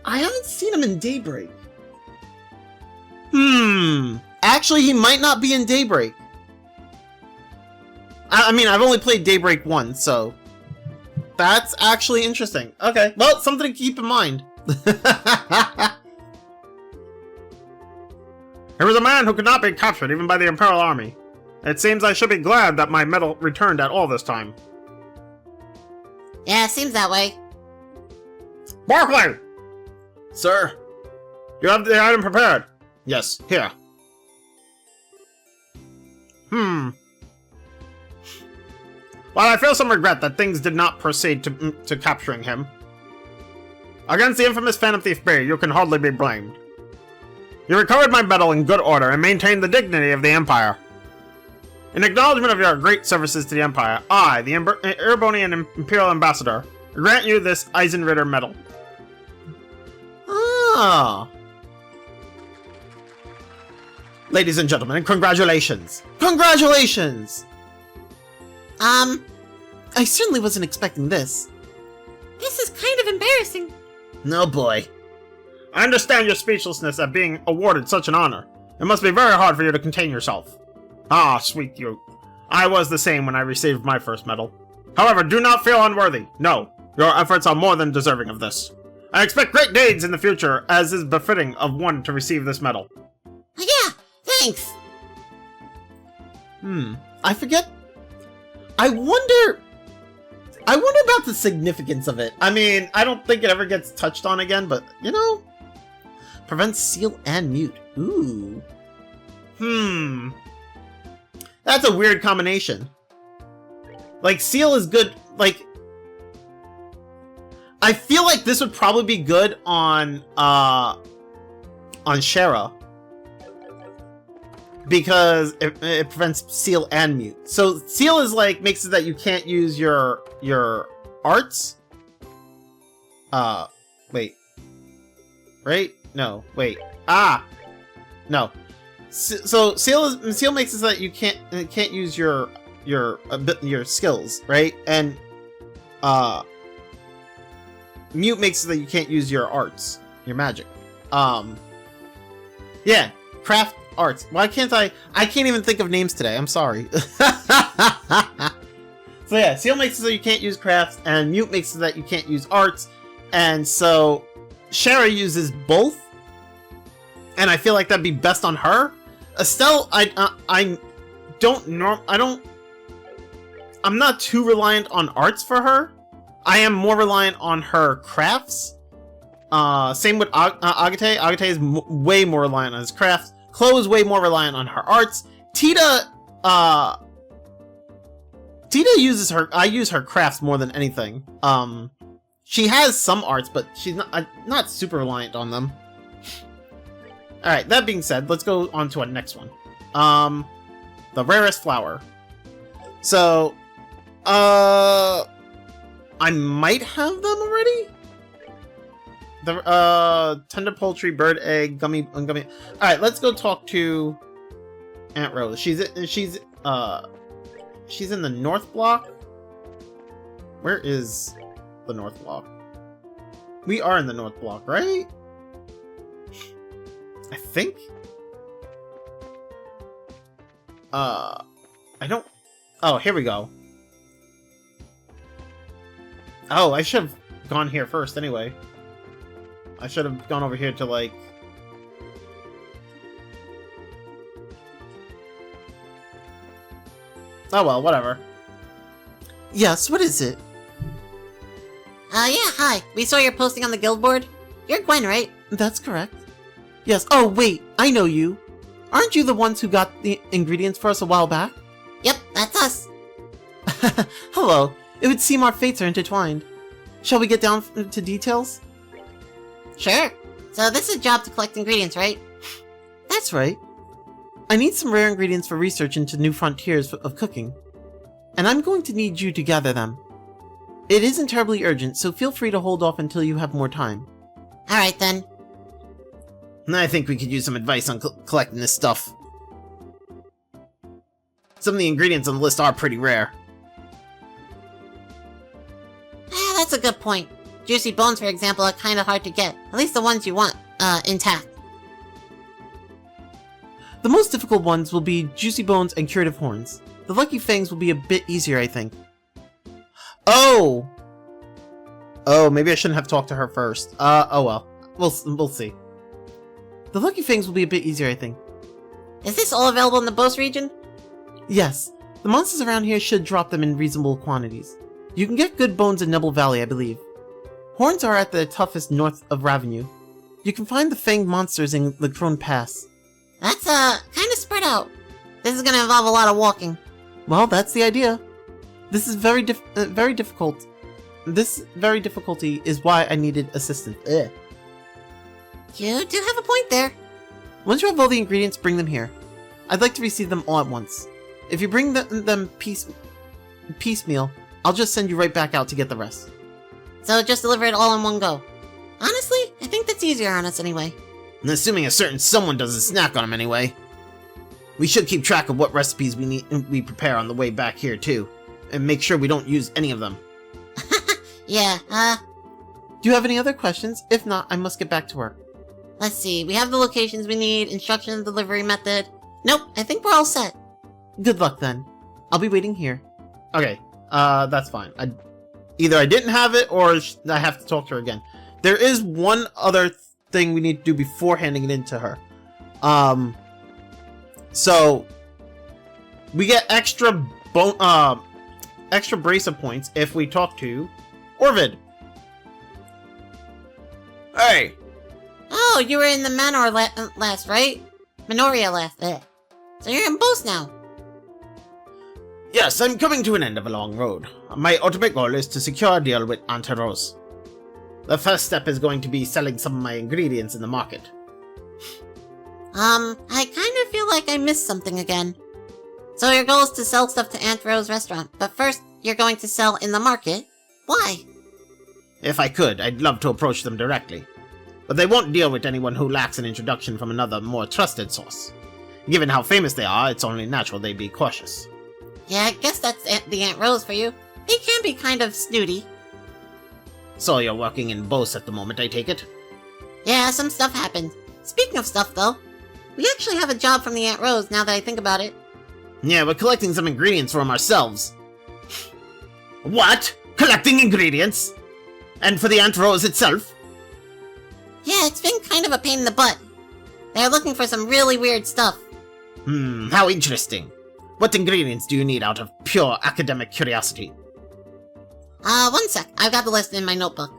[SPEAKER 2] I haven't seen him in Daybreak. Actually, he might not be in Daybreak. I mean, I've only played Daybreak once, so
[SPEAKER 1] That's actually interesting. Okay, well, something to keep in mind. Here was a man who could not be captured even by the Imperial Army. It seems I should be glad that my medal returned at all this time.
[SPEAKER 3] Yeah, seems that way.
[SPEAKER 1] Barclay!
[SPEAKER 2] Sir.
[SPEAKER 1] You have the item prepared? Yes, here. While I feel some regret that things did not proceed to capturing him, against the infamous Phantom Thief B, you can hardly be blamed. You recovered my medal in good order and maintained the dignity of the Empire. In acknowledgement of your great services to the Empire, I, the Erebonian Imperial Ambassador, grant you this Eisenritter medal.
[SPEAKER 2] Ah.
[SPEAKER 1] Ladies and gentlemen, congratulations!
[SPEAKER 2] Congratulations!
[SPEAKER 3] Um,
[SPEAKER 2] I certainly wasn't expecting this.
[SPEAKER 3] this is kind of embarrassing.
[SPEAKER 1] No boy. I understand your speechlessness at being awarded such an honor. It must be very hard for you to contain yourself. Ah, sweet you. I was the same when I received my first medal. However, do not feel unworthy. No, your efforts are more than deserving of this. I expect great deeds in the future, as is befitting of one to receive this medal.
[SPEAKER 3] Yeah, thanks.
[SPEAKER 2] I forget. I wonder about the significance of it.
[SPEAKER 1] I mean, I don't think it ever gets touched on again, but, you know.
[SPEAKER 2] Prevents seal and mute. Ooh.
[SPEAKER 1] That's a weird combination. Like, seal is good, like... I feel like this would probably be good on Shara. Because it prevents seal and mute. So seal is like, makes it that you can't use your arts. Wait. Right? No, wait. No. So seal makes it so that you can't use your skills, right? And mute makes it so that you can't use your arts, your magic. Yeah, craft arts. Why can't I can't even think of names today. I'm sorry. So yeah, seal makes it so you can't use crafts, and mute makes it so that you can't use arts. And so Shara uses both, and I feel like that'd be best on her. Estelle, I'm not too reliant on arts for her. I am more reliant on her crafts. Same with Agate. Agate is way more reliant on his crafts. Chloe is way more reliant on her arts. Tita uses her. I use her crafts more than anything. She has some arts, but she's not super reliant on them. All right. That being said, let's go on to our next one. The rarest flower. So, I might have them already. The tender poultry, bird egg, gummy. All right, let's go talk to Aunt Rose. She's in the North Block. Where is the North Block? We are in the North Block, right? I think. I don't. Oh, here we go. Oh, I should have gone here first anyway. I should have gone over here to, like... Oh well, whatever.
[SPEAKER 2] Yes, what is it?
[SPEAKER 3] Yeah, hi. We saw your posting on the guild board. You're Gwen, right?
[SPEAKER 2] That's correct. Yes. Oh, wait, I know you. Aren't you the ones who got the ingredients for us a while back?
[SPEAKER 3] Yep, that's us.
[SPEAKER 2] Hello. It would seem our fates are intertwined. Shall we get down to details?
[SPEAKER 3] Sure. So this is a job to collect ingredients, right?
[SPEAKER 2] That's right. I need some rare ingredients for research into new frontiers of cooking. And I'm going to need you to gather them. It isn't terribly urgent, so feel free to hold off until you have more time.
[SPEAKER 3] Alright then.
[SPEAKER 1] I think we could use some advice on collecting this stuff. Some of the ingredients on the list are pretty rare.
[SPEAKER 3] That's a good point. Juicy bones, for example, are kinda hard to get. At least the ones you want, intact.
[SPEAKER 2] The most difficult ones will be juicy bones and curative horns. The lucky fangs will be a bit easier, I think. Oh!
[SPEAKER 1] Oh, maybe I shouldn't have talked to her first. Oh well. We'll see.
[SPEAKER 2] The lucky fangs will be a bit easier, I think.
[SPEAKER 3] Is this all available in the Bose region?
[SPEAKER 2] Yes, the monsters around here should drop them in reasonable quantities. You can get good bones in Nebel Valley, I believe. Horns are at the toughest north of Ravenue. You can find the fanged monsters in the Crone Pass.
[SPEAKER 3] That's, kind of spread out. This is gonna involve a lot of walking.
[SPEAKER 2] Well, that's the idea. This is very difficult. This very difficulty is why I needed assistance. Ugh.
[SPEAKER 3] You do have a point there.
[SPEAKER 2] Once you have all the ingredients, bring them here. I'd like to receive them all at once. If you bring them piecemeal, I'll just send you right back out to get the rest.
[SPEAKER 3] So just deliver it all in one go. Honestly, I think that's easier on us anyway.
[SPEAKER 1] And assuming a certain someone doesn't snack on them anyway. We should keep track of what recipes we prepare on the way back here too, and make sure we don't use any of them.
[SPEAKER 3] Yeah,
[SPEAKER 2] Do you have any other questions? If not, I must get back to work.
[SPEAKER 3] let's see. We have the locations we need, instruction, delivery method. Nope, I think we're all set.
[SPEAKER 2] Good luck then. I'll be waiting here.
[SPEAKER 1] Okay, that's fine. Either I didn't have it, or I have to talk to her again. There is one other thing we need to do before handing it in to her. So we get extra bracer points if we talk to Orvid. Hey!
[SPEAKER 3] Oh, you were in the Manor last, right? Minoria last. So you're in Bose now.
[SPEAKER 1] Yes, I'm coming to an end of a long road. My ultimate goal is to secure a deal with Aunt Rose. The first step is going to be selling some of my ingredients in the market.
[SPEAKER 3] I kind of feel like I missed something again. So your goal is to sell stuff to Aunt Rose's restaurant, but first you're going to sell in the market? Why?
[SPEAKER 1] If I could, I'd love to approach them directly. But they won't deal with anyone who lacks an introduction from another, more trusted source. Given how famous they are, it's only natural they'd be cautious.
[SPEAKER 3] Yeah, I guess that's the Aunt Rose for you. They can be kind of snooty.
[SPEAKER 1] So you're working in Bose at the moment, I take it?
[SPEAKER 3] Yeah, some stuff happened. Speaking of stuff, though, we actually have a job from the Aunt Rose now that I think about it.
[SPEAKER 1] Yeah, we're collecting some ingredients from ourselves. What? Collecting ingredients? And for the Aunt Rose itself?
[SPEAKER 3] Yeah, it's been kind of a pain in the butt. They're looking for some really weird stuff.
[SPEAKER 1] How interesting. What ingredients do you need out of pure academic curiosity?
[SPEAKER 3] One sec. I've got the list in my notebook.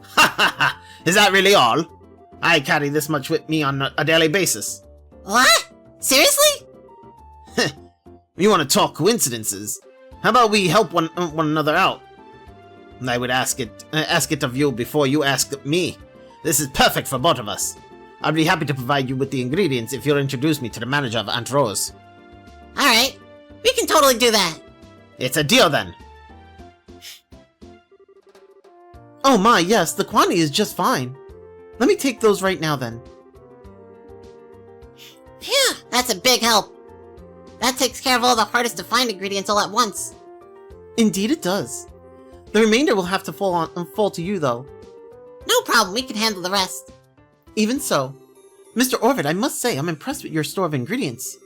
[SPEAKER 1] Ha ha ha! Is that really all? I carry this much with me on a daily basis.
[SPEAKER 3] What? Seriously?
[SPEAKER 1] You want to talk coincidences? How about we help one another out? I would ask it of you before you ask me. This is perfect for both of us. I'd be happy to provide you with the ingredients if you'll introduce me to the manager of Aunt Rose.
[SPEAKER 3] Alright. We can totally do that.
[SPEAKER 1] It's a deal then.
[SPEAKER 2] Oh my, yes, the quantity is just fine. Let me take those right now then.
[SPEAKER 3] Phew, that's a big help. That takes care of all the hardest to find ingredients all at once.
[SPEAKER 2] Indeed it does. The remainder will have to fall to you though.
[SPEAKER 3] No problem, we can handle the rest.
[SPEAKER 2] Even so. Mr. Orvid, I must say I'm impressed with your store of ingredients.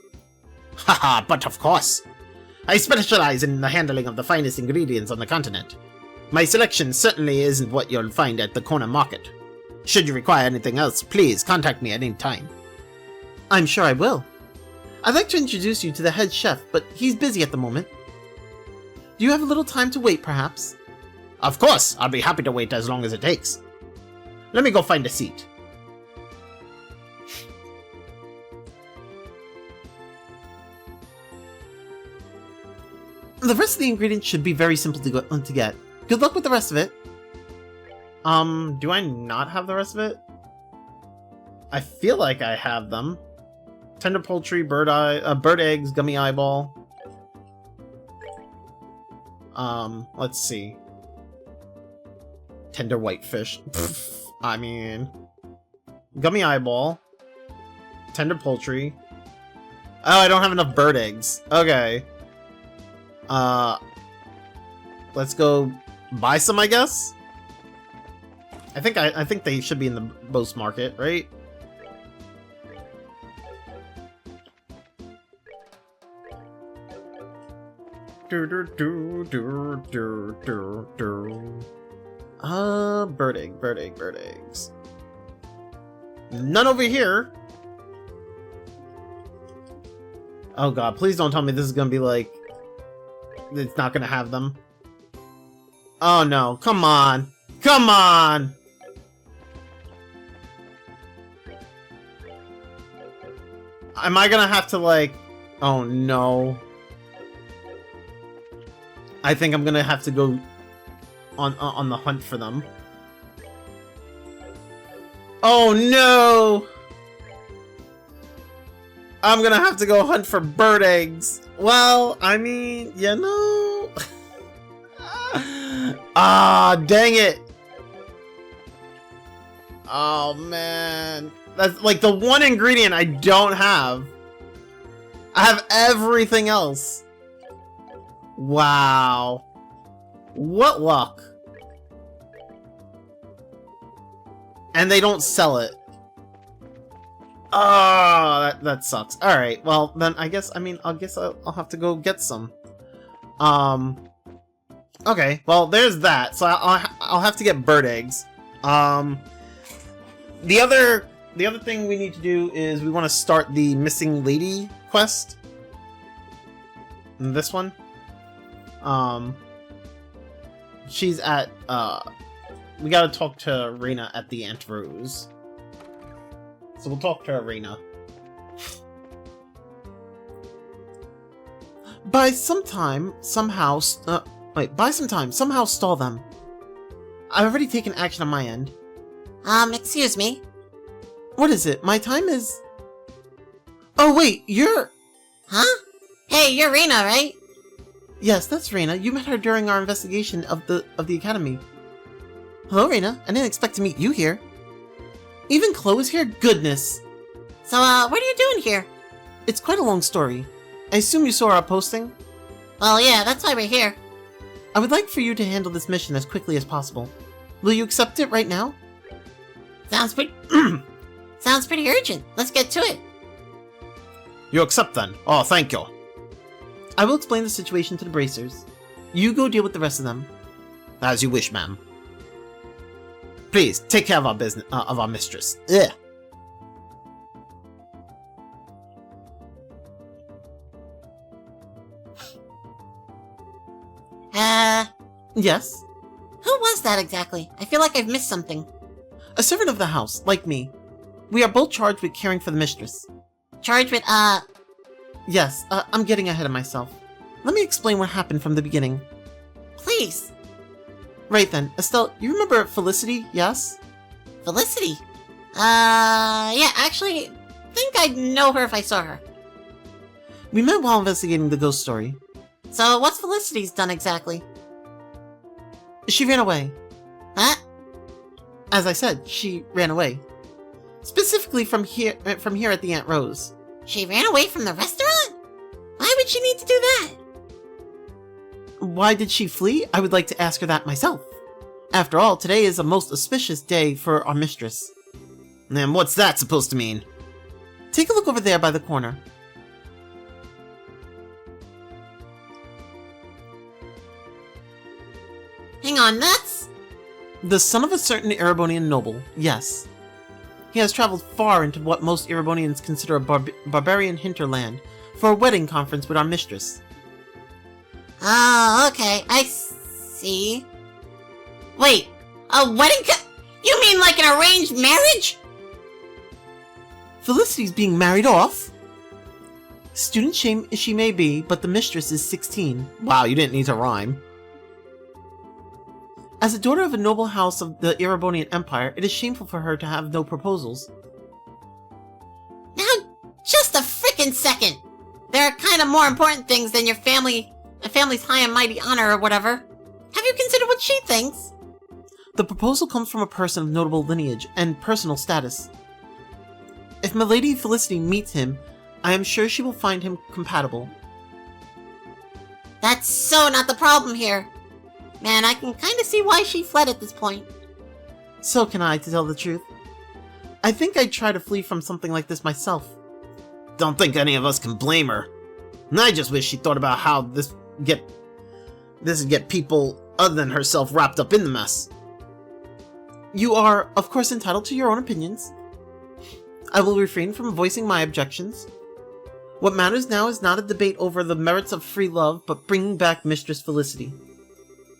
[SPEAKER 1] Haha, but of course. I specialize in the handling of the finest ingredients on the continent. My selection certainly isn't what you'll find at the corner market. Should you require anything else, please contact me at any time.
[SPEAKER 2] I'm sure I will. I'd like to introduce you to the head chef, but he's busy at the moment. Do you have a little time to wait, perhaps?
[SPEAKER 1] Of course, I'll be happy to wait as long as it takes. Let me go find a seat.
[SPEAKER 2] The rest of the ingredients should be very simple to get. Good luck with the rest of it.
[SPEAKER 1] Do I not have the rest of it? I feel like I have them. Tender poultry, bird eggs, gummy eyeball. Let's see. Tender whitefish. I mean, gummy eyeball. Tender poultry. Oh, I don't have enough bird eggs. Okay. Let's go buy some, I guess. I think they should be in the Bose market, right? Bird eggs. None over here. Oh god, please don't tell me this is gonna be like... It's not gonna have them. Oh no, come on. Come on! Am I gonna have to like... Oh no. I think I'm gonna have to go on the hunt for them. Oh no! I'm gonna have to go hunt for bird eggs. Well, I mean, you know... Ah, dang it! Oh man. That's like the one ingredient I don't have. I have everything else. Wow. What luck. And they don't sell it. Oh, that sucks. Alright, well, then I guess I'll have to go get some. Okay, well, there's that. So I'll have to get bird eggs. The other thing we need to do is we want to start the missing lady quest. This one. She's at, we gotta talk to Reina at the Aunt Rose. So we'll talk to Reina.
[SPEAKER 2] By some time, somehow stall them. I've already taken action on my end.
[SPEAKER 3] Excuse me.
[SPEAKER 2] What is it? My time is... Oh wait, you're...
[SPEAKER 3] Huh? Hey, you're Rena, right?
[SPEAKER 2] Yes, that's Reina. You met her during our investigation of the academy. Hello, Reina. I didn't expect to meet you here. Even Chloe is here? Goodness.
[SPEAKER 3] So, what are you doing here?
[SPEAKER 2] It's quite a long story. I assume you saw our posting?
[SPEAKER 3] Well, yeah, that's why we're here.
[SPEAKER 2] I would like for you to handle this mission as quickly as possible. Will you accept it right now?
[SPEAKER 3] Sounds pretty... Sounds pretty urgent. Let's get to it.
[SPEAKER 1] You accept then? Oh, thank you.
[SPEAKER 2] I will explain the situation to the bracers. You go deal with the rest of them.
[SPEAKER 1] As you wish, ma'am. Please, take care of our business, of our mistress. Ugh.
[SPEAKER 2] Yes?
[SPEAKER 3] Who was that exactly? I feel like I've missed something.
[SPEAKER 2] A servant of the house, like me. We are both charged with caring for the mistress.
[SPEAKER 3] Charged with,
[SPEAKER 2] Yes, I'm getting ahead of myself. Let me explain what happened from the beginning.
[SPEAKER 3] Please.
[SPEAKER 2] Right then, Estelle, you remember Felicity, yes?
[SPEAKER 3] Felicity? Yeah, actually, think I'd know her if I saw her.
[SPEAKER 2] We met while investigating the ghost story.
[SPEAKER 3] So, what's Felicity's done exactly?
[SPEAKER 2] She ran away.
[SPEAKER 3] Huh?
[SPEAKER 2] As I said, she ran away. Specifically from here at the Aunt Rose.
[SPEAKER 3] She ran away from the restaurant? Why would she need to do that?
[SPEAKER 2] Why did she flee? I would like to ask her that myself. After all, today is a most auspicious day for our mistress.
[SPEAKER 1] And what's that supposed to mean?
[SPEAKER 2] Take a look over there by the corner.
[SPEAKER 3] Hang on, that's...
[SPEAKER 2] The son of a certain Erebonian noble, yes. He has traveled far into what most Erebonians consider a barbarian hinterland for a wedding conference with our mistress.
[SPEAKER 3] Oh, okay, I see. Wait, a wedding you mean like an arranged marriage?
[SPEAKER 2] Felicity's being married off? Student she may be, but the mistress is 16.
[SPEAKER 1] Wow, you didn't need to rhyme.
[SPEAKER 2] As a daughter of a noble house of the Erebonian Empire, it is shameful for her to have no proposals.
[SPEAKER 3] Now, just a frickin' second! There are kind of more important things than a family's high and mighty honor or whatever. Have you considered what she thinks?
[SPEAKER 2] The proposal comes from a person of notable lineage and personal status. If Milady Felicity meets him, I am sure she will find him compatible.
[SPEAKER 3] That's so not the problem here. Man, I can kind of see why she fled at this point.
[SPEAKER 2] So can I, to tell the truth. I think I'd try to flee from something like this myself.
[SPEAKER 1] Don't think any of us can blame her. And I just wish she thought about how this get people other than herself wrapped up in the mess.
[SPEAKER 2] You are, of course, entitled to your own opinions. I will refrain from voicing my objections. What matters now is not a debate over the merits of free love, but bringing back Mistress Felicity.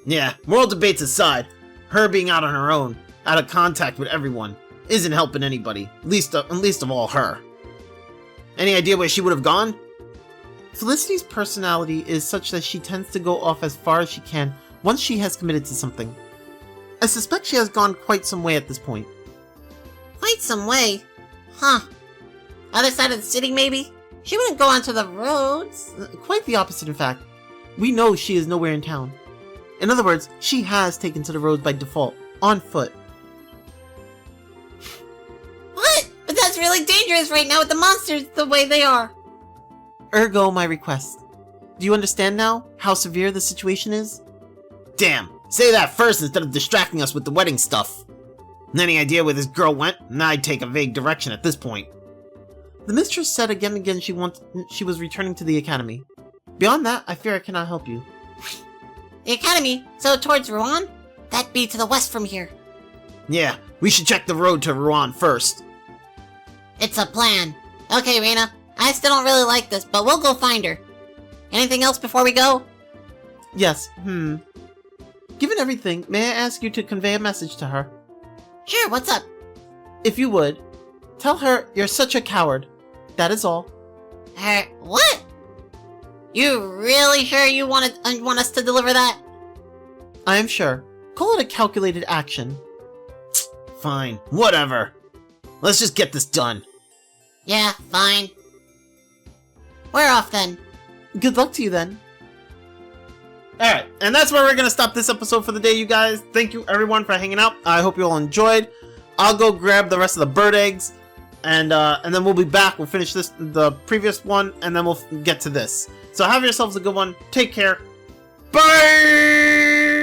[SPEAKER 1] Yeah, moral debates aside, her being out on her own, out of contact with everyone, isn't helping anybody, least of all her. Any idea where she would have gone?
[SPEAKER 2] Felicity's personality is such that she tends to go off as far as she can once she has committed to something. I suspect she has gone quite some way at this point.
[SPEAKER 3] Quite some way. Huh. Other side of the city, maybe? She wouldn't go onto the roads.
[SPEAKER 2] Quite the opposite, in fact. We know she is nowhere in town. In other words, she has taken to the roads by default, on foot.
[SPEAKER 3] What? But that's really dangerous right now with the monsters the way they are.
[SPEAKER 2] Ergo my request. Do you understand now how severe the situation is?
[SPEAKER 1] Damn, say that first instead of distracting us with the wedding stuff. Any idea where this girl went? I'd take a vague direction at this point.
[SPEAKER 2] The mistress said again and again she was returning to the academy. Beyond that, I fear I cannot help you.
[SPEAKER 3] The academy? So towards Rouen? That'd be to the west from here.
[SPEAKER 1] Yeah, we should check the road to Rouen first.
[SPEAKER 3] It's a plan. Okay, Reina. I still don't really like this, but we'll go find her. Anything else before we go?
[SPEAKER 2] Yes, Given everything, may I ask you to convey a message to her?
[SPEAKER 3] Sure, what's up?
[SPEAKER 2] If you would, tell her you're such a coward. That is all.
[SPEAKER 3] What? You really sure you want us to deliver that?
[SPEAKER 2] I am sure. Call it a calculated action.
[SPEAKER 1] Fine, whatever. Let's just get this done.
[SPEAKER 3] Yeah, fine. We're off then.
[SPEAKER 2] Good luck to you then.
[SPEAKER 1] Alright, and that's where we're going to stop this episode for the day, you guys. Thank you, everyone, for hanging out. I hope you all enjoyed. I'll go grab the rest of the bird eggs, and then we'll be back. We'll finish the previous one, and then we'll get to this. So have yourselves a good one. Take care. Bye!